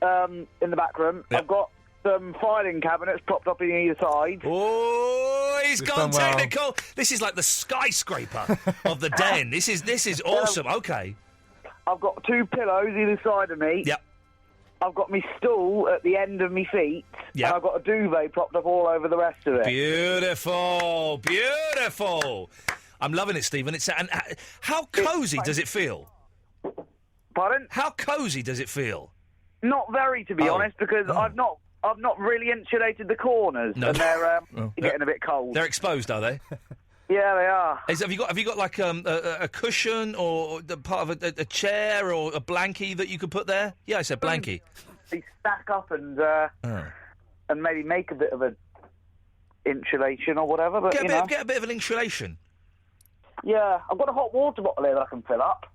In the back room. Yep. I've got some filing cabinets propped up on either side. Oh, he's gone technical. Well. This is like the skyscraper of the den. This is awesome. Okay. I've got 2 pillows either side of me. Yep. I've got my stool at the end of my feet. Yep. And I've got a duvet propped up all over the rest of it. Beautiful. I'm loving it, Stephen. How cosy does it feel? Pardon? How cosy does it feel? Not very, to be honest, because I've not really insulated the corners, and they're getting a bit cold. They're exposed, are they? Yeah, they are. Have you got like a cushion or the part of a chair or a blankie that you could put there? Yeah, I said blankie. They stack up and maybe make a bit of an insulation or whatever. But get a bit of an insulation. Yeah, I've got a hot water bottle here that I can fill up.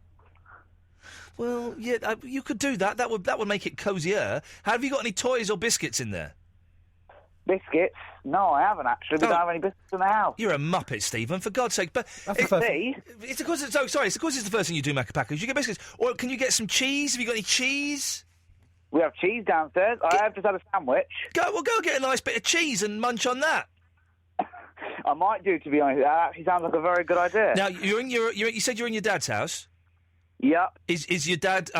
Well, yeah, you could do that. That would make it cosier. Have you got any toys or biscuits in there? Biscuits? No, I haven't actually. We don't have any biscuits in the house. You're a muppet, Stephen. For God's sake! But it's because it's the first thing you do, Macapaka. You get biscuits, or can you get some cheese? Have you got any cheese? We have cheese downstairs. I have just had a sandwich. Go get a nice bit of cheese and munch on that. I might do, to be honest. That actually sounds like a very good idea. Now you said you're in your dad's house. Yep. Is your dad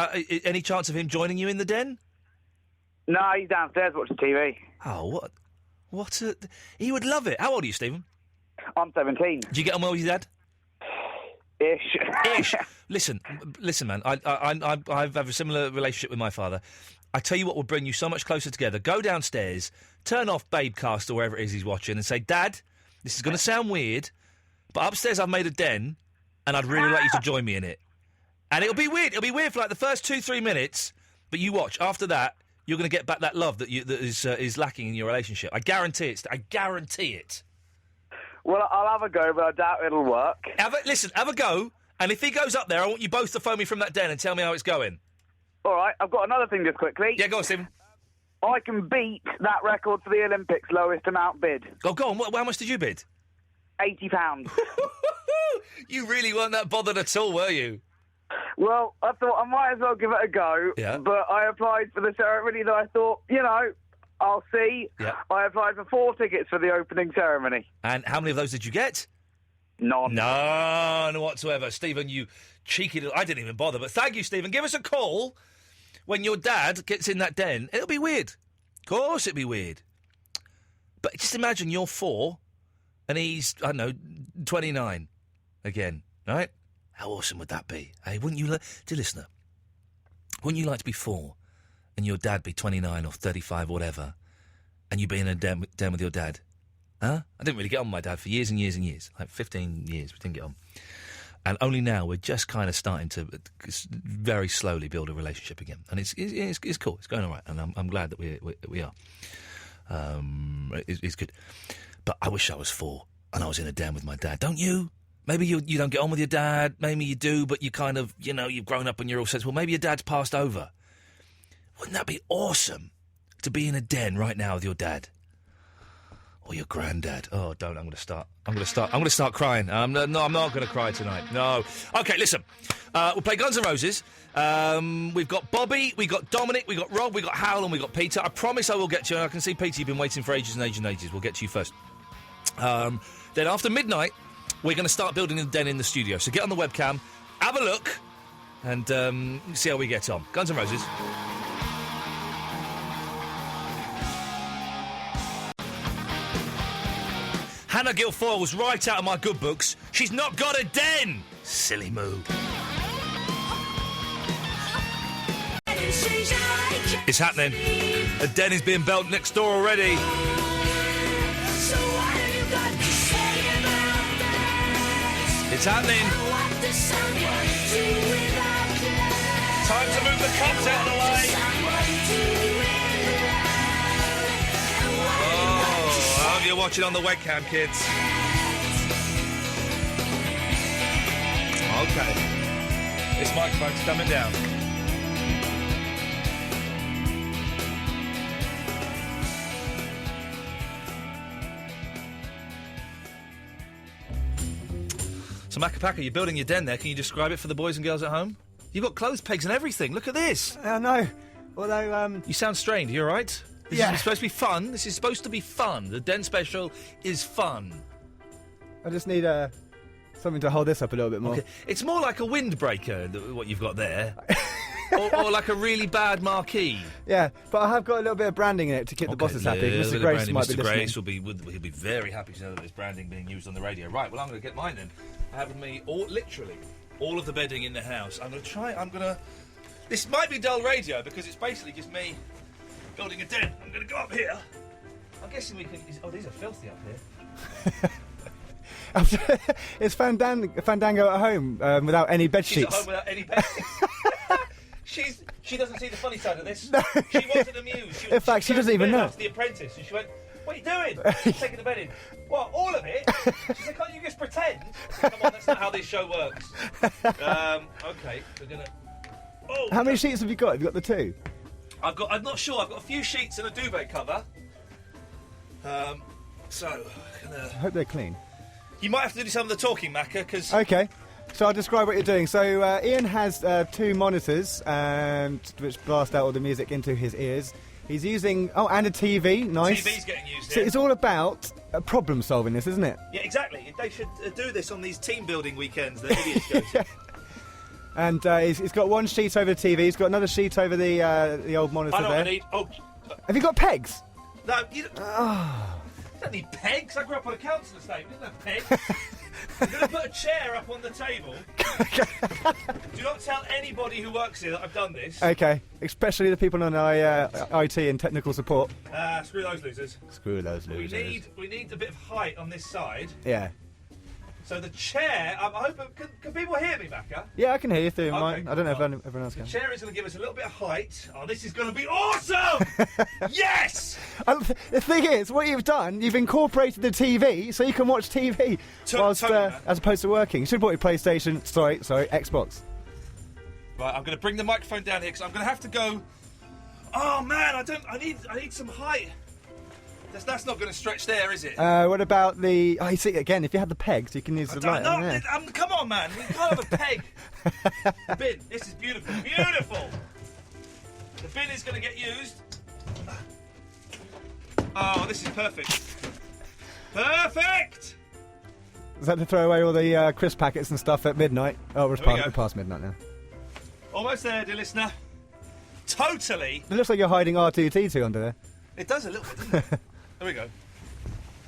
any chance of him joining you in the den? No, he's downstairs watching TV. Oh, he would love it. How old are you, Stephen? I'm 17. Do you get on well with your dad? Ish. Listen, man. I have a similar relationship with my father. I tell you what will bring you so much closer together. Go downstairs, turn off Babecast or wherever it is he's watching, and say, Dad, this is going to sound weird, but upstairs I've made a den, and I'd really like you to join me in it. And it'll be weird. It'll be weird for like the first 2-3 minutes, But you watch. After that, you're going to get back that love that is lacking in your relationship. I guarantee it. I guarantee it. Well, I'll have a go, but I doubt it'll work. Listen, have a go, and if he goes up there, I want you both to phone me from that den and tell me how it's going. All right, I've got another thing just quickly. Yeah, go on, Stephen. I can beat that record for the Olympics, lowest amount bid. Oh, go on. How much did you bid? £80. You really weren't that bothered at all, were you? Well, I thought I might as well give it a go. Yeah. But I applied for the ceremony that I thought, I'll see. Yeah. I applied for 4 tickets for the opening ceremony. And how many of those did you get? None. None whatsoever. Stephen, you cheeky little... I didn't even bother, but thank you, Stephen. Give us a call when your dad gets in that den. It'll be weird. Of course it'll be weird. But just imagine you're 4 and he's, 29 again, right? How awesome would that be? Hey, wouldn't you... Dear listener, wouldn't you like to be 4 and your dad be 29 or 35 or whatever, and you be in a den with your dad? Huh? I didn't really get on with my dad for years and years and years. Like 15 years, we didn't get on. And only now we're just kind of starting to very slowly build a relationship again. And it's cool. It's going all right. And I'm glad that we are. It's good. But I wish I was 4 and I was in a den with my dad. Don't you? Maybe you don't get on with your dad. Maybe you do, but you kind of, you've grown up and you're all sensible. Maybe your dad's passed over. Wouldn't that be awesome to be in a den right now with your dad? Or your granddad. Oh, don't. I'm going to start crying. I'm not going to cry tonight. No. Okay, listen. We'll play Guns N' Roses. We've got Bobby, we've got Dominic, we've got Rob, we've got Hal, and we've got Peter. I promise I will get to you. And I can see, Peter, you've been waiting for ages and ages and ages. We'll get to you first. Then after midnight, we're going to start building the den in the studio. So get on the webcam, have a look, and see how we get on. Guns N' Roses. Hannah Guilfoyle was right out of my good books. She's not got a den! Silly moo. It's happening. A den is being built next door already. It's happening. Time to move the cops out of the way. I hope you're watching on the webcam, kids. Okay. This microphone's coming down. So, Macapaka, you're building your den there. Can you describe it for the boys and girls at home? You've got clothes pegs and everything. Look at this. I know. Although, You sound strained. You all right? This is supposed to be fun. This is supposed to be fun. The Den Special is fun. I just need something to hold this up a little bit more. Okay. It's more like a windbreaker, what you've got there. or like a really bad marquee. Yeah, but I have got a little bit of branding in it to keep the bosses happy. Mr. Grace might be Mr. listening. Grace he'll be very happy to know that there's branding being used on the radio. Right, well, I'm going to get mine then. I have with me literally all of the bedding in the house. This might be dull radio because it's basically just me building a den. I'm going to go up here. I'm guessing we can... Oh, these are filthy up here. It's Fandango at home without any bed She's sheets. at home without any bed sheets. She doesn't see the funny side of this. No. She wasn't amused. In fact, she doesn't even know. The Apprentice, and she went, "What are you doing?" She's taking the bed in. What, all of it? She said, "Can't you just pretend?" Come on, that's not how this show works. Okay, we're gonna... Oh, How many sheets have you got? Have you got the 2? I'm not sure. I've got a few sheets and a duvet cover. I hope they're clean. You might have to do some of the talking, Macca, because... Okay, so I'll describe what you're doing. So Iain has 2 monitors which blast out all the music into his ears. He's using... Oh, and a TV. Nice. TV's getting used So here. it's all about problem solving this, isn't it? Yeah, exactly. They should do this on these team building weekends that idiots go to. And he's got one sheet over the TV. He's got another sheet over the old monitor I know there. what I need. Oh, Have you got pegs? no, you don't need pegs. I grew up on a council estate. We didn't have pegs. I'm going to put a chair up on the table. Do not tell anybody who works here that I've done this. Okay, especially the people on IT and technical support. Screw those losers. Screw those losers. We need a bit of height on this side. Yeah. So the chair, I hope, can people hear me, Macca? Yeah, I can hear you through Okay, mine. I don't know if everyone else The can. chair is going to give us a little bit of height. Oh, this is going to be awesome! Yes! The thing is, what you've done, you've incorporated the TV so you can watch TV whilst, as opposed to working. You should have bought your PlayStation. Sorry, Xbox. Right, I'm going to bring the microphone down here because I'm going to have to go. Oh man, I need some height. That's not going to stretch there, is it? What about the? Oh, you see, again, if you had the pegs, you can use the light. Come on, man. We can't have a peg. The bin. This is beautiful. Beautiful. The bin is going to get used. Oh, this is perfect. Perfect. Is that to throw away all the crisp packets and stuff at midnight? Oh, we're past midnight now. Almost there, dear listener. Totally. It looks like you're hiding R2-D2 under there. It does a little bit, doesn't it? There we go.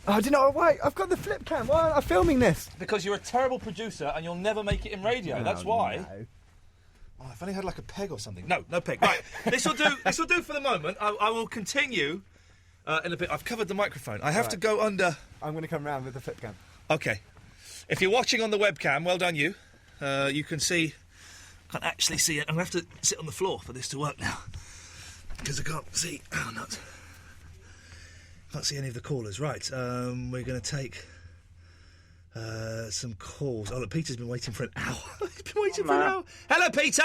Oh, do you know what? I've got the flip cam. Why am I filming this? Because you're a terrible producer and you'll never make it in radio. That's why. No. Oh, if only had like a peg or something. No peg. Right, this will do. This will do for the moment. I will continue in a bit. I've covered the microphone. I have to go under. I'm going to come round with the flip cam. Okay. If you're watching on the webcam, well done you. You can see. Can't actually see it. I'm going to have to sit on the floor for this to work now because I can't see. Oh, nuts. Can't see any of the callers. Right, we're going to take some calls. Oh, look, Peter's been waiting for an hour. He's been waiting for an hour. Hello, Peter.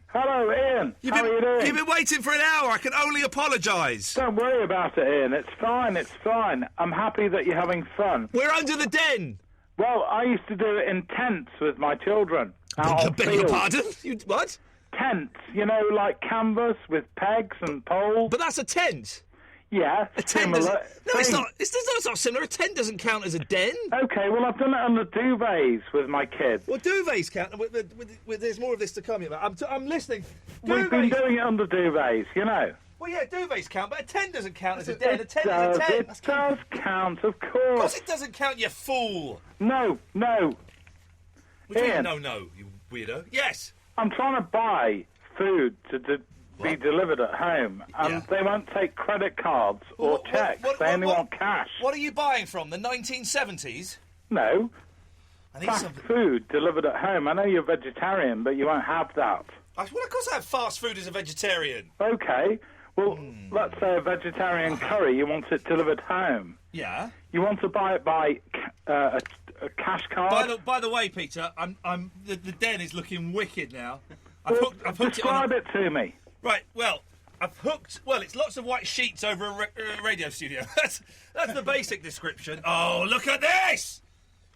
Hello, Ian. How are you doing? You've been waiting for an hour. I can only apologise. Don't worry about it, Ian. It's fine. It's fine. I'm happy that you're having fun. We're under the den. Well, I used to do it in tents with my children. Beg your pardon? What? Tents. You know, like canvas with pegs and poles. But that's a tent. Yeah, a tent doesn't. No, it's not. It's not similar. A tent doesn't count as a den. Okay, well, I've done it under duvets with my kids. Well, duvets count. There's more of this to come. I'm listening. We've been doing it under duvets, you know. Well, yeah, duvets count, but a tent doesn't count as a den. A tent is a tent. It does count, of course. Of course it doesn't count, you fool. No. What do you Ian, mean, no, you weirdo? Yes. I'm trying to buy food to be delivered at home, and they won't take credit cards or checks. They only want cash. What are you buying from? The 1970s? No. I need Fast food delivered at home. I know you're vegetarian, but you won't have that. Well, of course I have fast food as a vegetarian. Okay. Well, let's say a vegetarian curry, you want it delivered home. Yeah. You want to buy it by a cash card? By the way, Peter, the den is looking wicked now. I've hooked describe it to me. Right, well, I've hooked... Well, it's lots of white sheets over a radio studio. That's the basic description. Oh, look at this!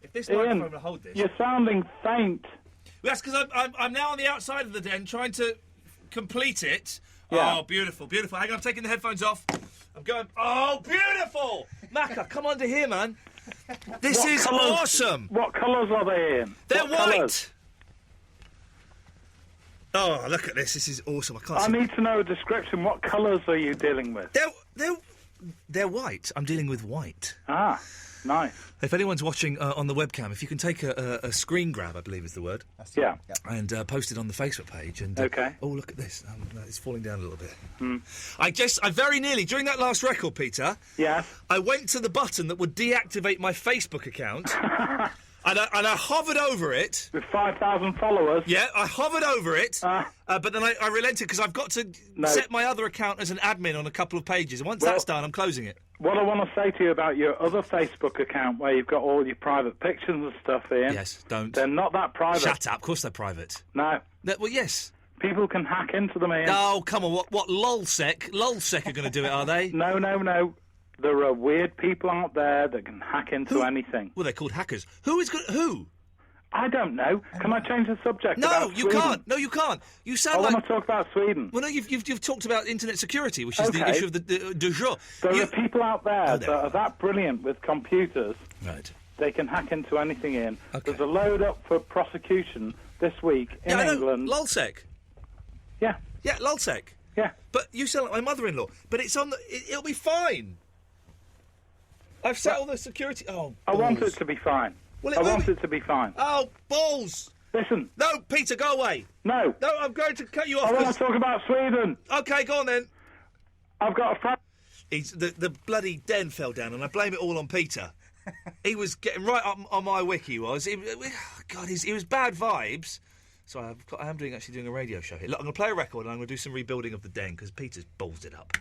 If this microphone will hold this... You're sounding faint. That's because I'm now on the outside of the den trying to complete it. Yeah. Oh, beautiful, beautiful. Hang on, I'm taking the headphones off. I'm going... Oh, beautiful! Macca, come under here, man. This is awesome! What colours are they in? They're what white! Colours? Oh, look at this. This is awesome. I need to know a description. What colours are you dealing with? They're white. I'm dealing with white. Ah, nice. If anyone's watching on the webcam, if you can take a screen grab, I believe is the word. Yeah. And post it on the Facebook page. And okay. Oh, look at this. It's falling down a little bit. I very nearly, during that last record, Peter... Yeah. I went to the button that would deactivate my Facebook account... And I hovered over it. With 5,000 followers? Yeah, I hovered over it, but then I relented because I've got to set my other account as an admin on a couple of pages. And once that's done, I'm closing it. What I want to say to you about your other Facebook account where you've got all your private pictures and stuff in... Yes, don't. They're not that private. Shut up. Of course they're private. No. Well, yes. People can hack into them, Ian. No, come on. What lolsec? Lolsec are going to do it, are they? No. There are weird people out there that can hack into anything. Well, they're called hackers. Who? I don't know. Can I change the subject? No, you can't. No, you can't. You sound I want to talk about Sweden. Well, no, you've talked about internet security, which is the issue of the du jour. There are people out there that are that brilliant with computers. Right. They can hack into anything, Ian. Okay. There's a load up for prosecution this week in England. Lolsec. Yeah. Yeah, Lolsec. Yeah. But you sound like my mother-in-law. But it's on. It'll be fine. I've set all the security... Oh, balls. I want it to be fine. Well, I want it to be fine. Oh, balls! Listen. No, Peter, go away. No. No, I'm going to cut you off. I want to talk about Sweden. OK, go on then. I've got a friend... The bloody den fell down, and I blame it all on Peter. He was getting right up on my wiki. He was. God, he was bad vibes. So I am actually doing a radio show here. Look, I'm going to play a record and I'm going to do some rebuilding of the den because Peter's ballsed it up.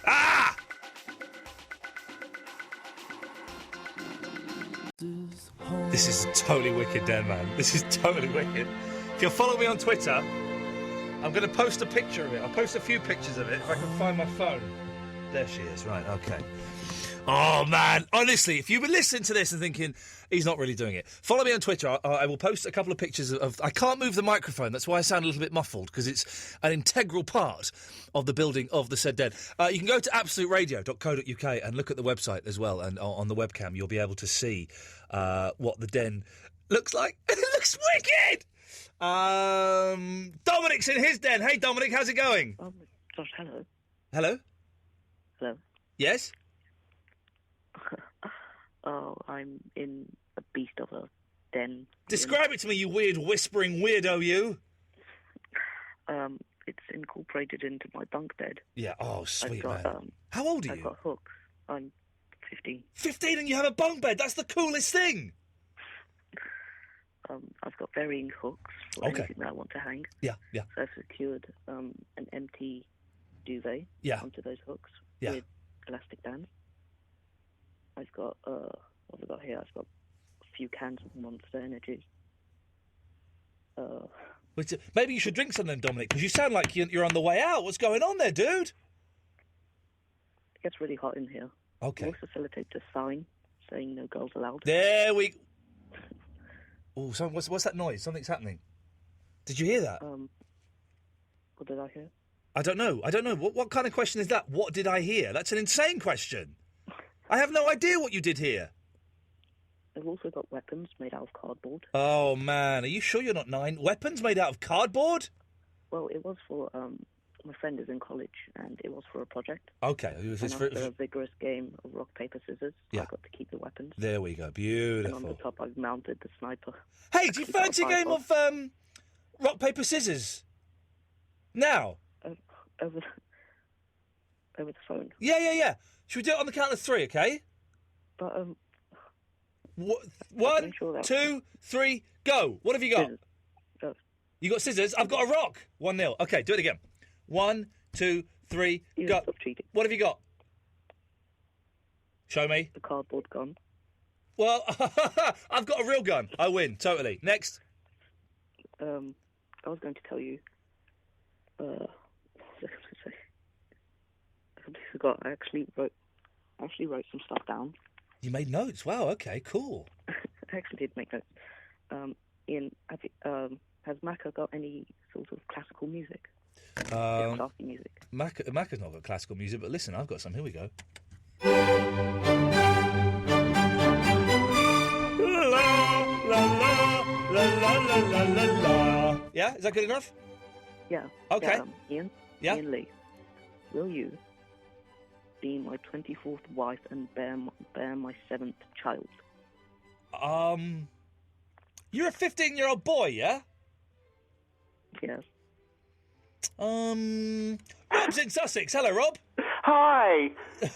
Ah! This is a totally wicked den, man. This is totally wicked. If you'll follow me on Twitter, I'm going to post a picture of it. I'll post a few pictures of it if I can find my phone. There she is. Right, okay. Oh, man. Honestly, if you've been listening to this and thinking, he's not really doing it, follow me on Twitter. I will post a couple of pictures of... I can't move the microphone. That's why I sound a little bit muffled, because it's an integral part of the building of the said den. You can go to absoluteradio.co.uk and look at the website as well, and on the webcam you'll be able to see what the den looks like. It looks wicked! Dominic's in his den. Hey, Dominic, how's it going? Josh, hello. Hello? Hello. Yes? Oh, I'm in a beast of a den. Describe it to me, you weird whispering weirdo, you. It's incorporated into my bunk bed. Yeah, oh, sweet, I've got, man. How old are you? I've got hooks. I'm 15. 15 and you have a bunk bed? That's the coolest thing. I've got varying hooks for anything that I want to hang. Yeah. So I've secured an empty duvet onto those hooks with elastic bands. I've got, what have I got here? I've got a few cans of Monster Energy. Maybe you should drink some of them, Dominic, because you sound like you're on the way out. What's going on there, dude? It gets really hot in here. Okay. I also facilitate a sign saying no girls allowed. There we... Oh, what's that noise? Something's happening. Did you hear that? What did I hear? I don't know. What kind of question is that? What did I hear? That's an insane question. I have no idea what you did here. I've also got weapons made out of cardboard. Oh, man. Are you sure you're not 9? Weapons made out of cardboard? Well, it was for... my friend is in college, and it was for a project. Okay. After a vigorous game of rock, paper, scissors, I got to keep the weapons. There we go. Beautiful. And on the top, I've mounted the sniper. Hey, do you fancy a game of rock, paper, scissors? Now? Over the phone. Yeah. Should we do it on the count of 3, okay? But, 1, 2, 3, go. What have you got? Scissors. You got scissors? I've got a rock. 1-0. Okay, do it again. 1, 2, 3, go. What have you got? Show me. The cardboard gun. Well, I've got a real gun. I win, totally. Next. I was going to tell you... what was I going to say? I completely forgot. I actually wrote some stuff down. You made notes? Wow, okay, cool. I actually did make notes. Ian, has Macca got any sort of classical music? Classy music. Macca's not got classical music, but listen, I've got some. Here we go. Yeah, is that good enough? Yeah. Okay. Ian? Yeah? Ian Lee, will you be my 24th wife and bear my 7th child? You're a 15-year-old boy, yeah? Yes. Rob's in Sussex. Hello, Rob. Hi.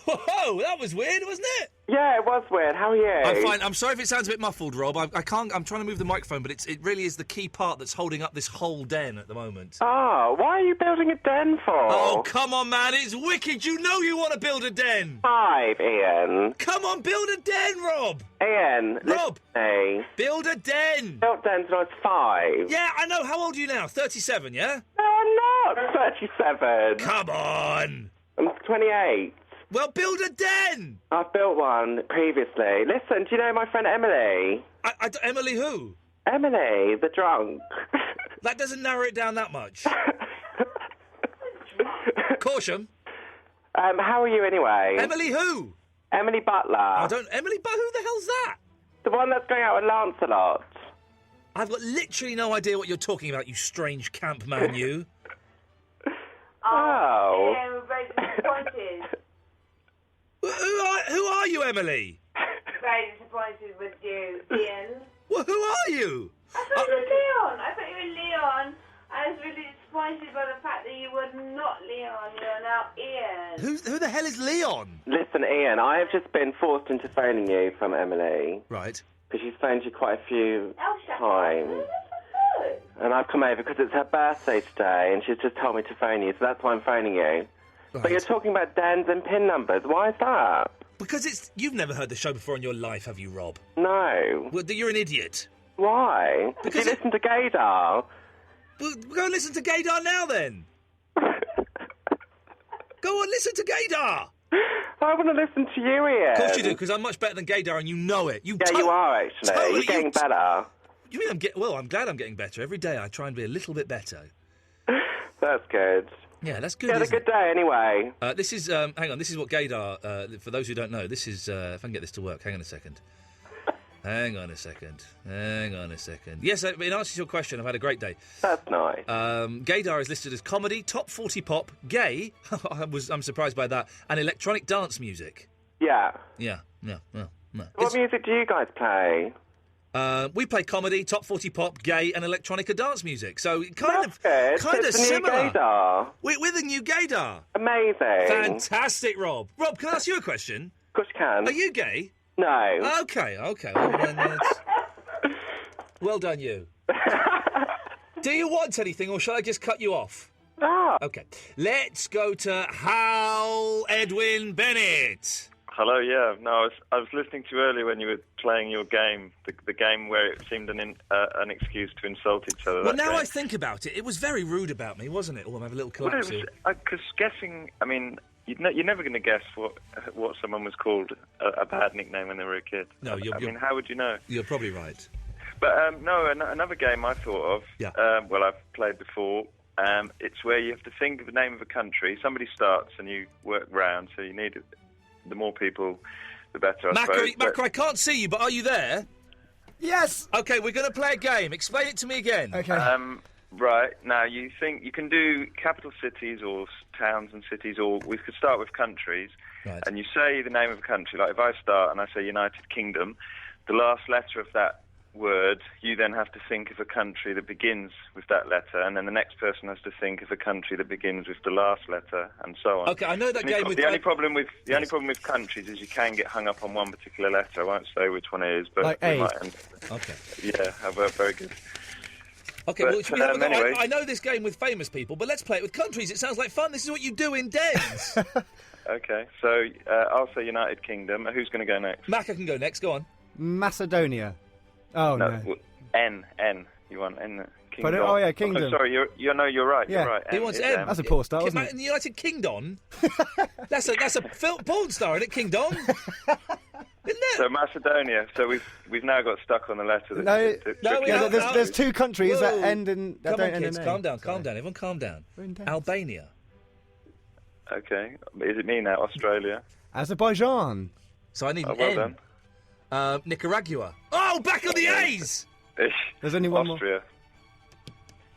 Whoa, that was weird, wasn't it? Yeah, it was weird. How are you? I'm fine. I'm sorry if it sounds a bit muffled, Rob. I can't. I'm trying to move the microphone, but it really is the key part that's holding up this whole den at the moment. Oh, why are you building a den for? Oh, come on, man. It's wicked. You know you want to build a den. 5, Ian. Come on, build a den, Rob. Ian, Rob. Listen. Build a den. Built den since I was 5. Yeah, I know. How old are you now? 37, yeah? No, I'm not 37. Come on. I'm 28. Well, build a den! I've built one previously. Listen, do you know my friend Emily? Emily who? Emily, the drunk. That doesn't narrow it down that much. Caution. How are you anyway? Emily who? Emily Butler. Who the hell's that? The one that's going out with Lancelot. I've got literally no idea what you're talking about, you strange camp man, you. Oh. Yeah, we're very disappointed. Who are you, Emily? Very disappointed with you, Ian. Well, who are you? I thought you were Leon. I was really disappointed by the fact that you were not Leon, you're now Ian. Who the hell is Leon? Listen, Ian, I have just been forced into phoning you from Emily. Right. Because she's phoned you quite a few shut times. And I've come over because it's her birthday today, and she's just told me to phone you, so that's why I'm phoning you. But you're talking about Dan's and PIN numbers. Why is that? Because you've never heard the show before in your life, have you, Rob? No. Well, you're an idiot. Why? Because you listen to Gaydar. Well, go and listen to Gaydar now, then. Go on, listen to Gaydar. I want to listen to you, Ian. Of course you do, because I'm much better than Gaydar, and you know it. You are, actually. Totally, you're getting better. You mean I'm glad I'm getting better. Every day I try and be a little bit better. That's good. Yeah, that's good. You had a good day, anyway. This is, hang on, this is what Gaydar, for those who don't know, this is, if I can get this to work, hang on a second. Yes, in answer to your question, I've had a great day. That's nice. Gaydar is listed as comedy, top 40 pop, gay, I'm surprised by that, and electronic dance music. Yeah. Yeah. What music do you guys play? We play comedy, top 40 pop, gay, and electronica dance music. So kind of It's the similar. New Gaydar. We're the new Gaydar. Amazing. Fantastic, Rob. Rob, can I ask you a question? Of course you can. Are you gay? No. Okay. Well, then, well done, you. Do you want anything, or shall I just cut you off? Ah. Okay. Let's go to Hal Edwin Bennett. Hello, yeah. No, I was listening to you earlier when you were playing your game, the game where it seemed an excuse to insult each other. Well, now I think about it, it was very rude about me, wasn't it? Oh, I'm having a little collapse here. Because guessing, I mean, you're never going to guess what someone was called a bad nickname when they were a kid. No, I mean, how would you know? You're probably right. But, no, another game I thought of, well, I've played before, it's where you have to think of the name of a country. Somebody starts and you work round, so you need the more people, the better, I suppose. Macca, I can't see you, but are you there? Yes! Okay, we're going to play a game. Explain it to me again. Okay. Right, now you think you can do capital cities or towns and cities, or we could start with countries, and you say the name of a country. Like if I start and I say United Kingdom, the last letter of that word, you then have to think of a country that begins with that letter, and then the next person has to think of a country that begins with the last letter, and so on. Okay, I know that game with... The only problem with countries is you can get hung up on one particular letter. I won't say which one it is, but like we A. might. Okay. Yeah, very good. Okay, But, well, anyway. I know this game with famous people, but let's play it with countries. It sounds like fun. This is what you do in dens. Okay, so I'll say United Kingdom. Who's going to go next? Macca can go next. Go on. Macedonia. Oh, no. N. You want N? Kingdom. Oh, yeah, Kingdom. Oh, sorry, you're right. Yeah. You're right. He wants M. That's a poor start, wasn't it? United Kingdom. That's a porn star, isn't it? Kingdom. Isn't it? So Macedonia. So we've now got stuck on the letter. There's two countries that end in. Come don't on, end kids, in A. calm down. Everyone, calm down. Albania. Okay, is it me now? Australia. Azerbaijan. So I need an well N. Nicaragua. Oh, back on the A's. There's only one Austria.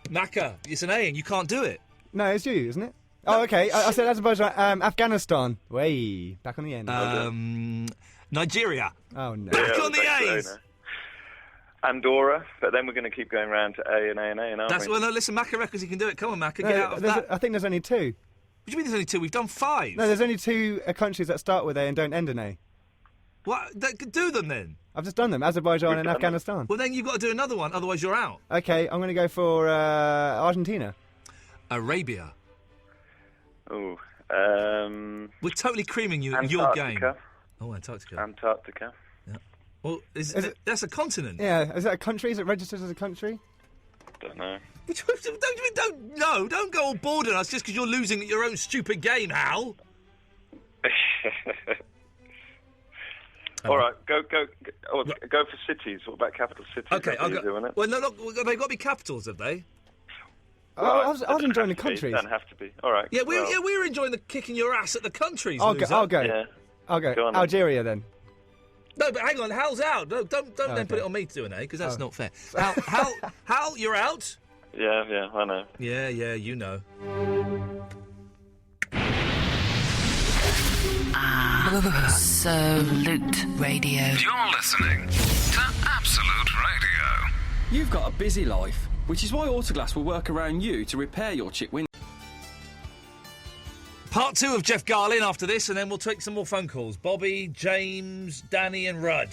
Macca, it's an A, and you can't do it. No, it's you, isn't it? Oh, okay. I said Azerbaijan. Afghanistan. Way back on the end. Nigeria. Oh no. Back on the A's. Andorra, but then we're going to keep going round to A and A and A, and aren't we? Well, no, listen, Macca reckons he can do it. Come on, Macca, get out of that. I think there's only two. What do you mean there's only two? We've done 5. No, there's only two countries that start with A and don't end in A. What? Do them then. I've just done them. Azerbaijan and Afghanistan. Well, then you've got to do another one, otherwise you're out. Okay, I'm going to go for Argentina. Arabia. Oh, we're totally creaming you in your game. Oh, Antarctica. Yeah. Well, that's a continent. Yeah, is that a country? Is it registered as a country? Don't know. Don't go all bored on us just because you're losing at your own stupid game, Hal. All right, go for cities. What about capital cities? Okay, I'll go. Well, no, they've got to be capitals, have they? I was enjoying the countries. Don't have to be. All right. Yeah, we were enjoying the kicking your ass at the countries. I'll go. Yeah. I'll go. Go on, Algeria then. then. No, but hang on, Hal's out. No, don't then put it on me to do an A, because that's not fair. Hal, you're out. Yeah, I know. Yeah, you know. Absolute Radio. You're listening to Absolute Radio. You've got a busy life. Which is why Autoglass will work around you to repair your chick window. Part 2 of Jeff Garlin after this, and then we'll take some more phone calls. Bobby, James, Danny and Rudd.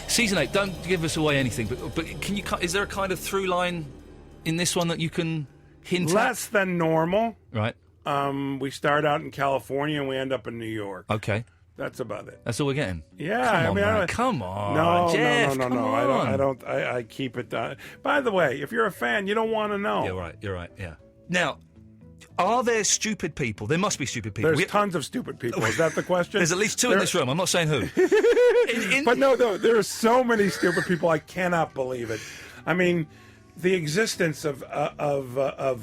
Season 8, don't give us away anything, but can you? Is there a kind of through line in this one that you can hint at? Less than normal. Right. We start out in California and we end up in New York. Okay. That's about it. That's all we're getting? Yeah, Come on, No, Jeff, no. come on. I keep it down. By the way, if you're a fan, you don't want to know. You're right, yeah. Now, are there stupid people? There must be stupid people. There's tons of stupid people. Is that the question? There's at least 2 in this room. I'm not saying who. But no, there are so many stupid people. I cannot believe it. I mean, the existence of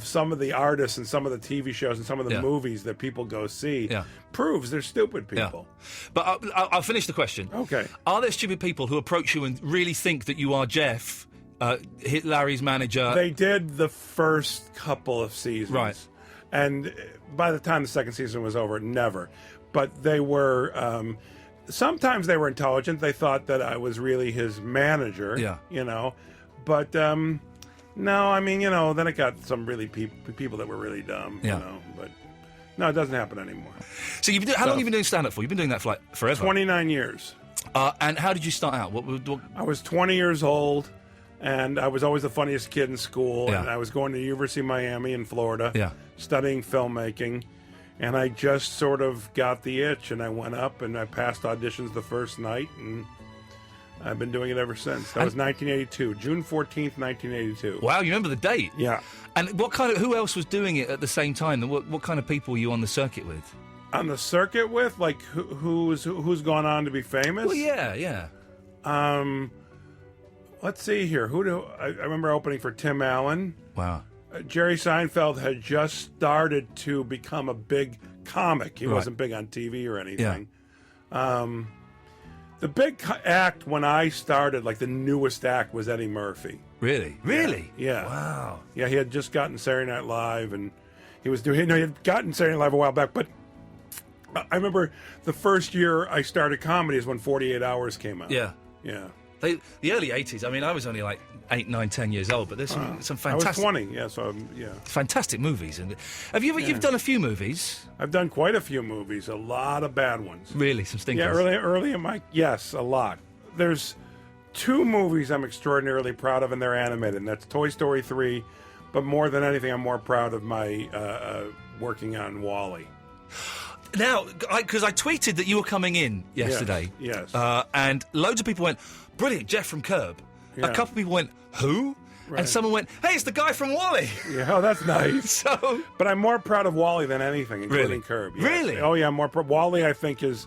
some of the artists and some of the TV shows and some of the movies that people go see proves they're stupid people. Yeah. But I'll finish the question. Okay. Are there stupid people who approach you and really think that you are Jeff, Larry's manager? They did the first couple of seasons. Right. And by the time the second season was over, never. But they were... sometimes they were intelligent. They thought that I was really his manager. Yeah. You know. But... no, I mean, you know, then it got some really people that were really dumb, you know, but no, it doesn't happen anymore. So you've been how long have you been doing stand-up for? You've been doing that for like forever. 29 years. And how did you start out? What... I was 20 years old, and I was always the funniest kid in school, and I was going to University of Miami in Florida, studying filmmaking, and I just sort of got the itch, and I went up, and I passed auditions the first night, and... I've been doing it ever since. That was 1982, June 14th, 1982. Wow, you remember the date? Yeah. And who else was doing it at the same time? What kind of people were you on the circuit with? On the circuit with? Like, who's gone on to be famous? Well, yeah. Let's see here. I remember opening for Tim Allen. Wow. Jerry Seinfeld had just started to become a big comic. He wasn't big on TV or anything. Yeah. The big act when I started, like the newest act, was Eddie Murphy. Really? Really? Yeah. Wow. Yeah, he had just gotten Saturday Night Live, and he was doing. He had gotten Saturday Night Live a while back, but I remember the first year I started comedy is when 48 Hours came out. Yeah. Yeah. The early 80s. I mean, I was only like 8, 9, 10 years old, but there's some fantastic... I was 20, so fantastic movies. And have you ever... You've done a few movies? I've done quite a few movies, a lot of bad ones. Really? Some stinkers? Yeah, early in my... Yes, a lot. There's 2 movies I'm extraordinarily proud of, and they're animated, and that's Toy Story 3, but more than anything, I'm more proud of my working on WALL-E. Now, because I tweeted that you were coming in yesterday. Yes. And loads of people went, brilliant, Jeff from Curb. Yeah. A couple of people went, who? Right. And someone went, hey, it's the guy from WALL-E. Yeah, oh, that's nice. But I'm more proud of WALL-E than anything, including Curb. Yes. Really? Oh, yeah, more proud. WALL-E, I think, is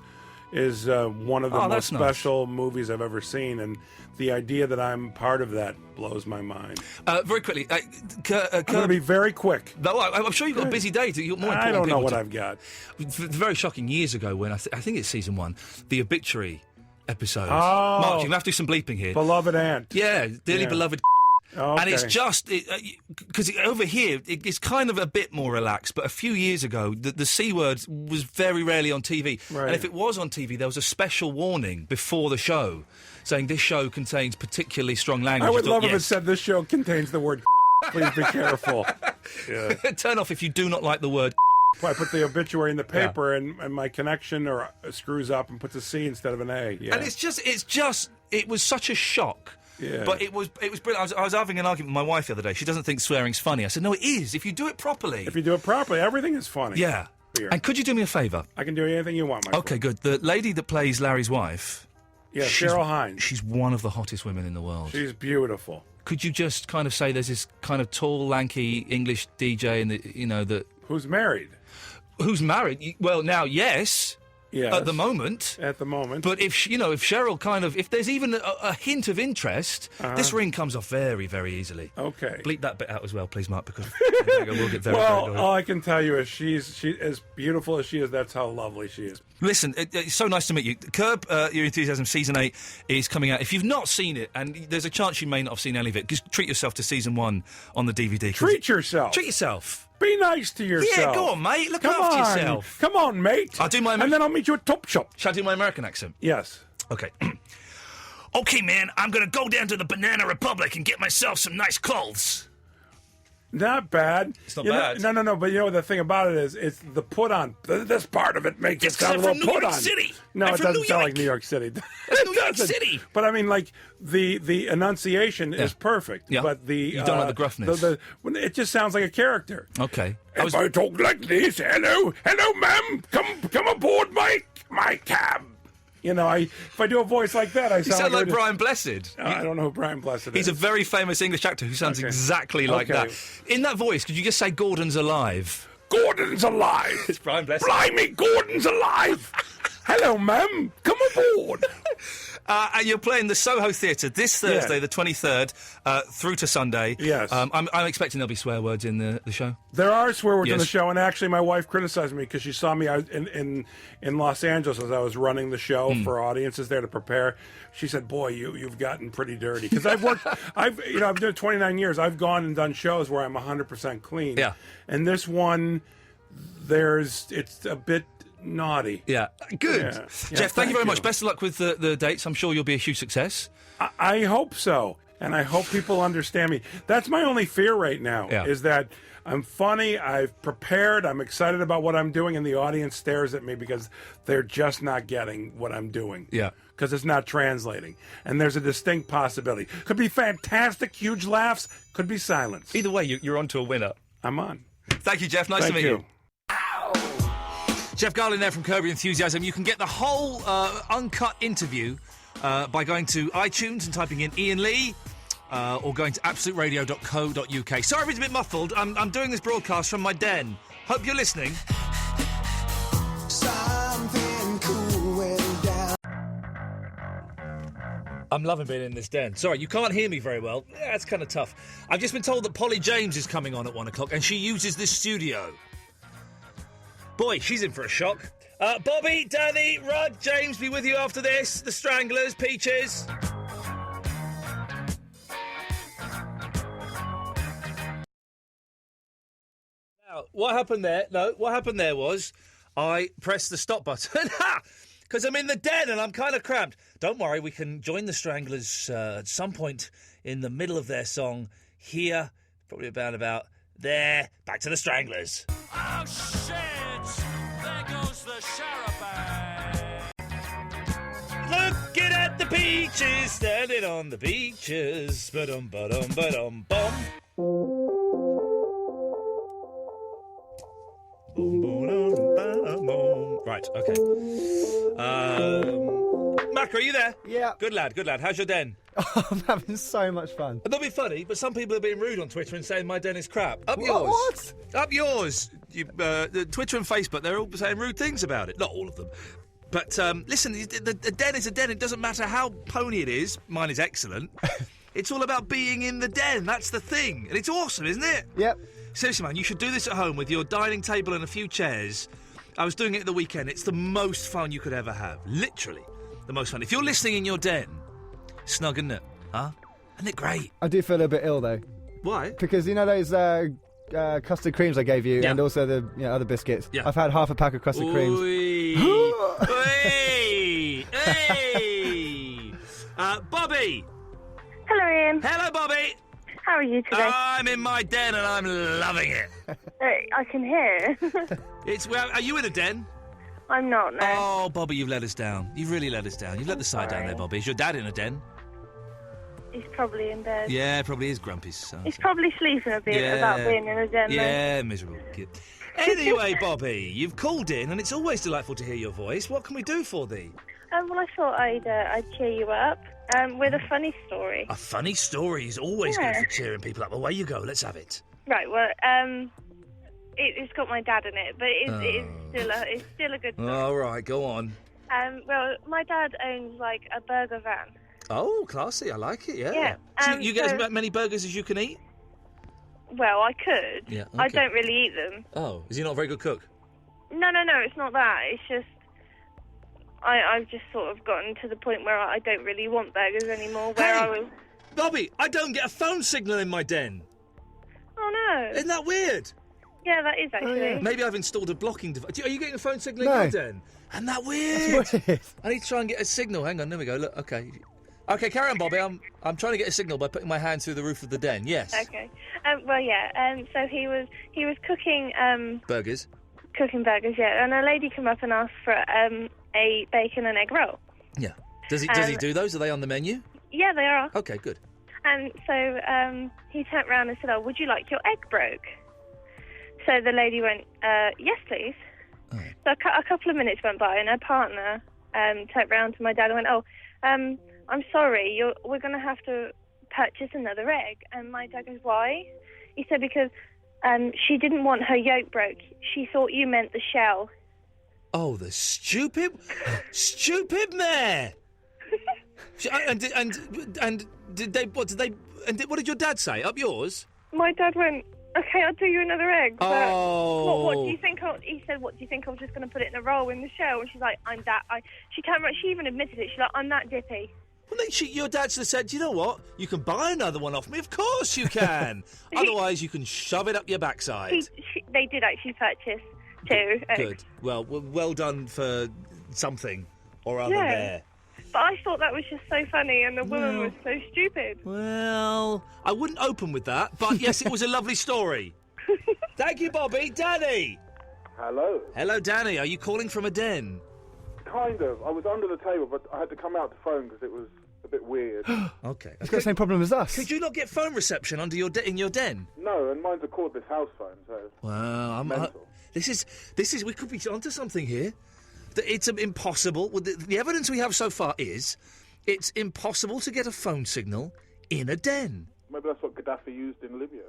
one of the most special movies I've ever seen, and the idea that I'm part of that blows my mind. Very quickly, I'm going to be very quick. No, I'm sure you've got a busy day. I don't know what I've got. Very shocking years ago when I think it's season 1, the obituary episode. Oh, Mark, you're going to have to do some bleeping here. Beloved aunt. Yeah, dearly beloved. Oh, okay. And it's just because over here it's kind of a bit more relaxed, but a few years ago the C word was very rarely on TV. Right. And if it was on TV, there was a special warning before the show saying this show contains particularly strong language. I would love if it said this show contains the word please be careful. Yeah. Turn off if you do not like the word. I put the obituary in the paper and my connection screws up and puts a C instead of an A. Yeah. And it was such a shock. Yeah. But it was brilliant. I was having an argument with my wife the other day. She doesn't think swearing's funny. I said, no, it is. If you do it properly. If you do it properly, everything is funny. Yeah. Here. And could you do me a favour? I can do anything you want, Michael. Okay, good. The lady that plays Larry's wife... Yeah, Cheryl Hines. She's one of the hottest women in the world. She's beautiful. Could you just kind of say there's this kind of tall, lanky English DJ that... Who's married? Who's married? Well, now, yes... Yes. At the moment. But if Cheryl if there's even a hint of interest, this ring comes off very, very easily. Okay. Bleep that bit out as well, please, Mark, because we'll get very, well, very all I can tell you is she's as beautiful as she is, that's how lovely she is. Listen, it's so nice to meet you. Curb Your Enthusiasm Season 8 is coming out. If you've not seen it, and there's a chance you may not have seen any of it, just treat yourself to Season 1 on the DVD. Treat yourself. Treat yourself. Be nice to yourself. Yeah, go on, mate. Look after yourself. Come on, mate. I'll do my... And then I'll meet you at Top Shop. Shall I do my American accent? Yes. Okay. Okay, man, I'm going to go down to the Banana Republic and get myself some nice clothes. Not bad. It's not bad. No. But the thing about it is, it's the put on. This part of it makes it sound a little put on. City. No, I'm it from doesn't New sound York. like New York City. That's New York City. But I mean, like the enunciation is perfect. Yeah. But You don't like the gruffness. It just sounds like a character. Okay. If I talk like this, hello, ma'am, come aboard my cab. If I do a voice like that, You sound like Brian Blessed. I don't know who Brian Blessed is. He's a very famous English actor who sounds exactly like that. In that voice, could you just say Gordon's alive? Gordon's alive. It's Brian Blessed. Blimey, Gordon's alive. Hello, ma'am. Come aboard. And you're playing the Soho Theatre this Thursday, the 23rd, through to Sunday. Yes. I'm expecting there'll be swear words in the show. There are swear words in the show, and actually my wife criticized me because she saw me out in Los Angeles as I was running the show for audiences there to prepare. She said, "Boy, you've gotten pretty dirty." Because I've worked, I've done it 29 years. I've gone and done shows where I'm 100% clean. Yeah. And this one, it's a bit naughty. Yeah. Good. Yeah. Jeff, thank you very much. Best of luck with the dates. I'm sure you'll be a huge success. I hope so. And I hope people understand me. That's my only fear right now, is that I'm funny, I've prepared, I'm excited about what I'm doing, and the audience stares at me because they're just not getting what I'm doing. Yeah. Because it's not translating. And there's a distinct possibility. Could be fantastic, huge laughs, could be silence. Either way, you're on to a winner. I'm on. Thank you, Jeff. Nice to meet you. Jeff Garlin there from Curb Your Enthusiasm. You can get the whole uncut interview by going to iTunes and typing in Iain Lee, or going to absoluteradio.co.uk. Sorry if it's a bit muffled. I'm doing this broadcast from my den. Hope you're listening. Something cool went down. I'm loving being in this den. Sorry, you can't hear me very well. Yeah, it's kind of tough. I've just been told that Polly James is coming on at 1 o'clock, and she uses this studio. Boy, she's in for a shock. Bobby, Danny, Rod, James, be with you after this. The Stranglers, Peaches. Now, what happened there? No, what happened there was I pressed the stop button. Because I'm in the den and I'm kind of cramped. Don't worry, we can join the Stranglers at some point in the middle of their song here, probably about there. Back to the Stranglers. Oh, shit! There goes the charabanc. Looking at the peaches, standing on the beaches. Ba-dum, ba-dum, ba-dum, bum. Right, okay. Mac, are you there? Yeah. Good lad. How's your den? I'm having so much fun. That'll be funny, but some people are being rude on Twitter and saying my den is crap. Up yours. What? Up yours. Twitter and Facebook, they're all saying rude things about it. Not all of them. But listen, the den is a den. It doesn't matter how pony it is. Mine is excellent. It's all about being in the den. That's the thing. And it's awesome, isn't it? Yep. Seriously, man, you should do this at home with your dining table and a few chairs. I was doing it at the weekend. It's the most fun you could ever have. Literally, the most fun. If you're listening in your den, snug, isn't it? Huh? Isn't it great? I do feel a bit ill, though. Why? Because, you know those custard creams I gave you, and also the other biscuits? Yeah. I've had half a pack of custard creams. Hey! Hey! Bobby! Hello, Iain. Hello, Bobby! How are you today? I'm in my den and I'm loving it. I can hear. Are you in a den? I'm not, no. Oh, Bobby, you've let us down. You've really let us down. You've let the side down there, Bobby. Is your dad in a den? He's probably in bed. Yeah, probably is grumpy. So. He's probably sleeping a bit about being in a den, Yeah, miserable kid. Anyway, Bobby, you've called in and it's always delightful to hear your voice. What can we do for thee? Well, I thought I'd cheer you up with a funny story. A funny story is always good for cheering people up. Away you go. Let's have it. Right, well, it's got my dad in it, but it's still a good story. All right, go on. Well, my dad owns, like, a burger van. Oh, classy. I like it, yeah. Yeah. So you get as many burgers as you can eat? Well, I could. Yeah, I okay. don't really eat them. Oh, is he not a very good cook? No, it's not that. It's just I've just sort of gotten to the point where I don't really want burgers anymore. Bobby, I don't get a phone signal in my den. Oh, no. Isn't that weird? Yeah, that is actually. Maybe I've installed a blocking device. Are you getting a phone signal No. in your den? Isn't that weird? That's weird. I need to try and get a signal. Hang on, there we go. Look, okay. Okay, carry on, Bobby. I'm trying to get a signal by putting my hand through the roof of the den. Yes. Okay. Well, yeah. So he was cooking Burgers. cooking burgers, yeah. And a lady came up and asked for a bacon and egg roll. Yeah. Does he do those? Are they on the menu? Yeah, they are. Okay, good. And so he turned around and said, "Oh, would you like your egg broke?" So the lady went, "Yes, please." Oh. So a couple of minutes went by, and her partner turned round to my dad and went, "Oh, I'm sorry, we're going to have to purchase another egg." And my dad goes, "Why?" He said, "Because she didn't want her yolk broke. She thought you meant the shell." Oh, the stupid mare! and did they? What did they? And what did your dad say? Up yours? My dad went, "Okay, I'll do you another egg." But Oh. what do you think? He said, "What do you think? I was just going to put it in a roll in the shell." And she's like, "I'm that." She turned around. She even admitted it. She's like, "I'm that dippy." Well, your dad should have said, "You know what? You can buy another one off me. Of course you can. Otherwise, you can shove it up your backside." They did actually purchase two eggs. Good. Well done for something or other Yeah. there. But I thought that was just so funny, and the woman was so stupid. Well, I wouldn't open with that, but yes, it was a lovely story. Thank you, Bobby. Danny! Hello. Hello, Danny. Are you calling from a den? Kind of. I was under the table, but I had to come out to phone because it was a bit weird. Okay. It's got the same problem as us. Could you not get phone reception under in your den? No, and mine's a cordless house phone, so... Well, mental. This is. We could be onto something here. It's impossible. The evidence we have so far is it's impossible to get a phone signal in a den. Maybe that's what Gaddafi used in Libya.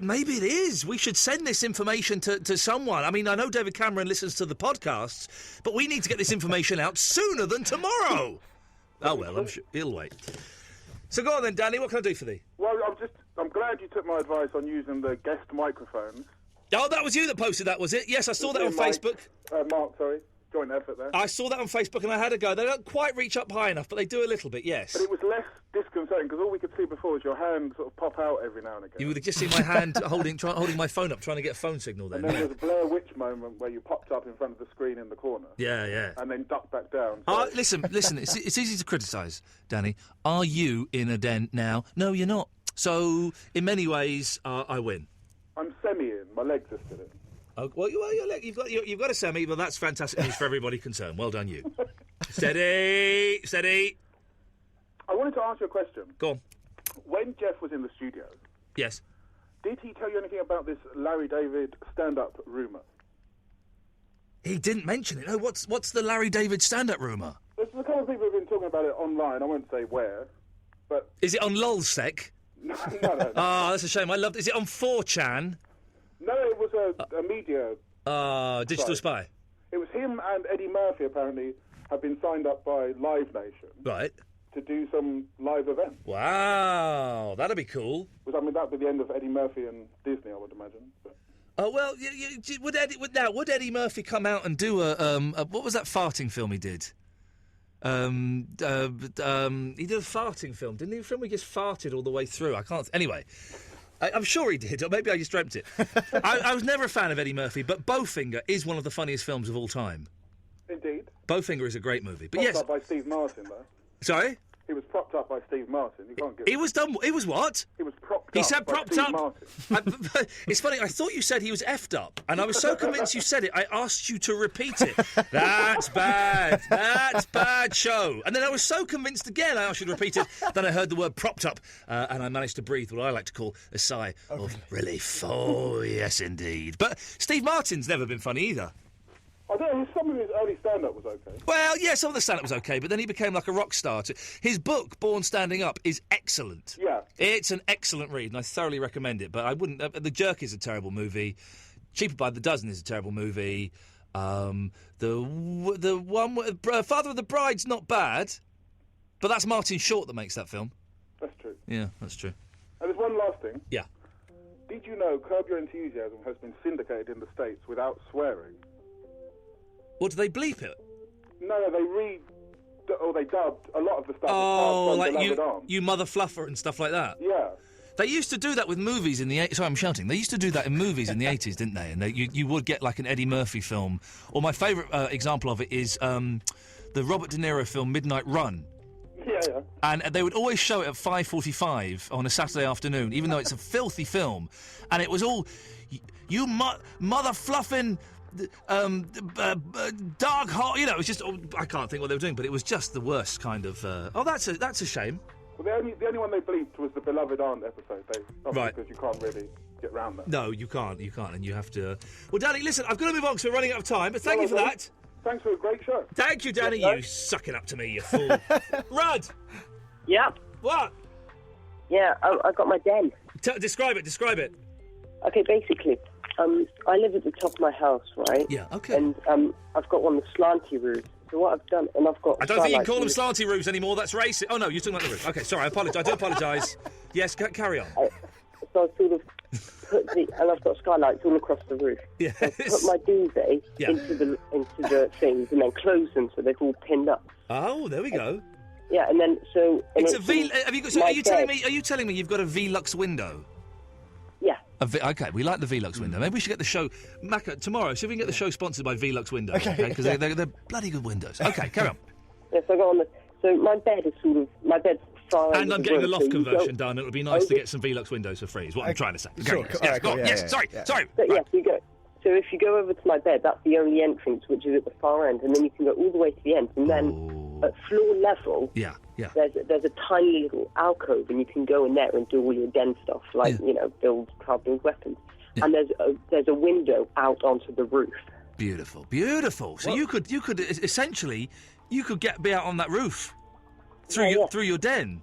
Maybe it is. We should send this information to someone. I mean, I know David Cameron listens to the podcasts, but we need to get this information out sooner than tomorrow. Oh, well, I'm sure he'll wait. So go on then, Danny. What can I do for thee? Well, I'm glad you took my advice on using the guest microphones. Oh, that was you that posted that, was it? Yes, I saw that on Facebook. Mark, sorry. Joint effort there. I saw that on Facebook and I had a go. They don't quite reach up high enough, but they do a little bit, yes. But it was less disconcerting because all we could see before was your hand sort of pop out every now and again. You would have just seen my hand holding my phone up, trying to get a phone signal then. And then there was a Blair Witch moment where you popped up in front of the screen in the corner. Yeah. And then ducked back down. Listen, it's easy to criticise, Danny. Are you in a den now? No, you're not. So, in many ways, I win. I'm semi-in. My legs are still in. Oh, well, you've got a semi, but that's fantastic news for everybody concerned. Well done, you. Steady. I wanted to ask you a question. Go on. When Jeff was in the studio, yes, did he tell you anything about this Larry David stand-up rumour? He didn't mention it. No, what's the Larry David stand-up rumour? There's a couple of people who've been talking about it online. I won't say where, but is it on LOLsec? No. Oh, that's a shame. I loved. Is it on 4chan? No, it was a media. Digital Spy. It was him and Eddie Murphy apparently have been signed up by Live Nation. Right. To do some live event. Wow, that'd be cool. That'd be the end of Eddie Murphy and Disney, I would imagine. But... Oh well, would Eddie Murphy come out and do a what was that farting film he did? He did a farting film, didn't he? A film where he just farted all the way through. I can't. Anyway. I'm sure he did, or maybe I just dreamt it. I was never a fan of Eddie Murphy, but Bowfinger is one of the funniest films of all time. Indeed. Bowfinger is a great movie. But propped up by Steve Martin, though. Sorry? He was propped up by Steve Martin. You can't get He was done. He was what? He was propped up. He said by propped Steve up. Martin. It's funny. I thought you said he was effed up, and I was so convinced you said it. I asked you to repeat it. That's bad. That's bad show. And then I was so convinced again. I asked you to repeat it. Then I heard the word propped up, and I managed to breathe what I like to call a sigh of relief. Oh yes, indeed. But Steve Martin's never been funny either. I don't know, some of his early stand-up was okay. Well, yeah, some of the stand-up was okay, but then he became like a rock star. His book, Born Standing Up, is excellent. Yeah. It's an excellent read, and I thoroughly recommend it, but I wouldn't... The Jerk is a terrible movie. Cheaper by the Dozen is a terrible movie. The one... Father of the Bride's not bad, but that's Martin Short that makes that film. That's true. Yeah, that's true. And there's one last thing. Yeah. Did you know Curb Your Enthusiasm has been syndicated in the States without swearing? What, do they bleep it? No, they dubbed a lot of the stuff. Oh, like you you mother fluffer and stuff like that? Yeah. They used to do that with movies in the 80s. Sorry, I'm shouting. They used to do that in movies in the 80s, didn't they? And you would get like an Eddie Murphy film. Or my favourite example of it is the Robert De Niro film Midnight Run. Yeah. And they would always show it at 5:45 on a Saturday afternoon, even though it's a filthy film. And it was all, you mother fluffing... dark hot, it was just. I can't think what they were doing, but it was just the worst kind of. That's a shame. Well, the only one they bleeped was the Beloved Aunt episode, Right. Because you can't really get round that. No, you can't, and you have to. Well, Danny, listen, I've got to move on because we're running out of time. But thank you for that. Thanks for a great show. Thank you, Danny. You suck it up to me, you fool. Rudd. Yep. What? Yeah, I got my den. Describe it. Okay, basically, I live at the top of my house, right? Yeah, okay. And I've got one of the slanty roofs. So what I've done, and I've got... I don't think you can call them slanty roofs anymore. That's racist. Oh, no, you're talking about the roof. Okay, sorry, I apologise. I do apologise. Yes, carry on. So I sort of put and I've got skylights all across the roof. Yes. So I put my duvet into the things and then close them so they're all pinned up. Oh, there we go. Yeah, and then so... And it's a V... Have you got, so are you telling me you've got a Velux window? Yeah. Okay, we like the Velux window. Maybe we should get the show... Macca, tomorrow, see if we can get the show sponsored by Velux windows. Okay, because they're bloody good windows. Okay, carry on. Yes, I got on the... So my bed is sort of... My bed's far... And I'm getting the loft conversion done. It would be nice to get some Velux windows for free, is what I'm trying to say. Sure. Sorry. So, yes, you go... So if you go over to my bed, that's the only entrance, which is at the far end, and then you can go all the way to the end, and then at floor level... Yeah. There's a tiny little alcove, and you can go in there and do all your den stuff, like build weapons. Yeah. And there's a window out onto the roof. Beautiful. So you could essentially be out on that roof through your den.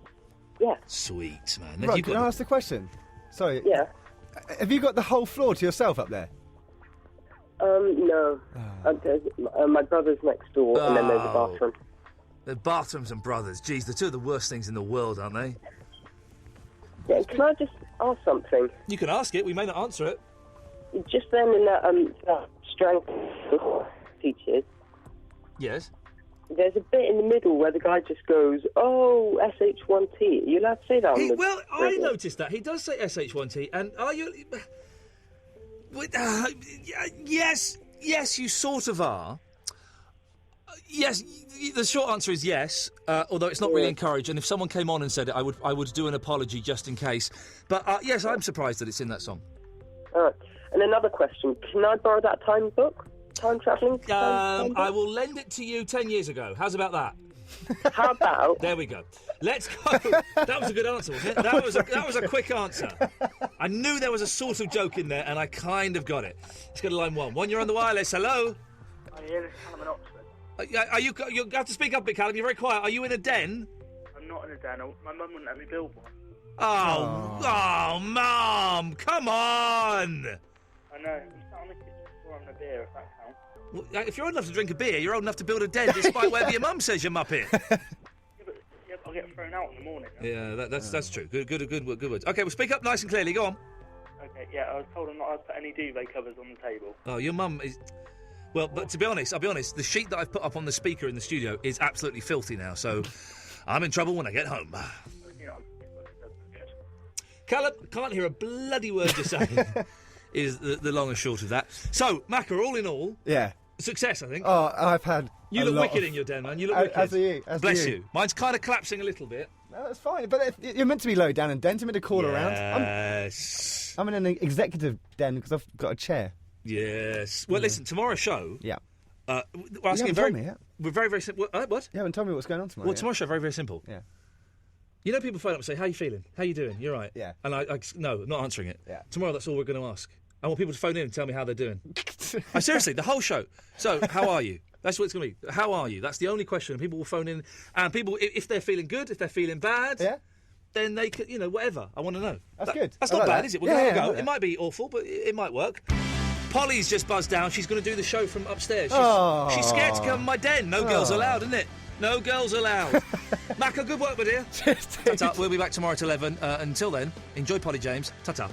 Yeah. Sweet, man. Rod, can I ask the question? Sorry. Yeah. Have you got the whole floor to yourself up there? No. My brother's next door, and then there's a bathroom. The bathrooms and brothers. Geez, they're two of the worst things in the world, aren't they? Yeah, can I just ask something? You can ask it. We may not answer it. Just then in that strength teachers. Yes. There's a bit in the middle where the guy just goes, "Oh, SH1T." Are you allowed to say that? I noticed that. He does say SH1T. And are you... yes, you sort of are. Yes, the short answer is yes, although it's not really encouraged. And if someone came on and said it, I would do an apology just in case. But yes, I'm surprised that it's in that song. All right. And another question: can I borrow that time book? Time travelling? I will lend it to you 10 years ago. How's about that? How about? There we go. Let's go. That was a good answer, wasn't it? That was a quick answer. I knew there was a sort of joke in there, and I kind of got it. Let's go to line one. You're on the wireless. Hello. I'm in Oxford. Are you have to speak up a bit, Callum. You're very quiet. Are you in a den? I'm not in a den. My mum wouldn't let me build one. Oh, Mum! Come on! I know. I'm sat on the kitchen floor having a beer, if that counts. Well, if you're old enough to drink a beer, you're old enough to build a den, despite whatever your mum says, you muppet. Yeah, but I'll get thrown out in the morning. Yeah, that's true. Good words. Okay, well, speak up nice and clearly. Go on. Okay, yeah, I was told I'm not allowed to put any duvet covers on the table. Oh, your mum is... Well, but to be honest, I'll be honest, the sheet that I've put up on the speaker in the studio is absolutely filthy now, so I'm in trouble when I get home. Callum, can't hear a bloody word you're saying, is the long and short of that. So, Macca, all in all... Yeah. Success, I think. Oh, I've had You look wicked in your den, man. You look wicked. As are you. Bless you. Mine's kind of collapsing a little bit. No, that's fine. But you're meant to be low down in dens. I'm meant to call around. Yes. I'm in an executive den because I've got a chair. Yes. Well, listen, tomorrow's show... Yeah. We're asking We're very, very simple. What? You haven't told me what's going on tomorrow. Well, tomorrow's show, very, very simple. Yeah. You know, people phone up and say, "How you feeling? How you doing? You're right." Yeah. And no, not answering it. Yeah. Tomorrow, that's all we're going to ask. I want people to phone in and tell me how they're doing. Seriously, the whole show. So, how are you? That's what it's going to be. How are you? That's the only question. And people will phone in. And people, if they're feeling good, if they're feeling bad, then they can, whatever. I want to know. That's good. That's not bad, is it? We'll have a go. Yeah. It might be awful, but it might work. Polly's just buzzed down. She's going to do the show from upstairs. She's scared to come in my den. No girls allowed, isn't it? No girls allowed. Macca, good work, my dear. Ta-ta. We'll be back tomorrow at 11. Until then, enjoy Polly James. Ta-ta.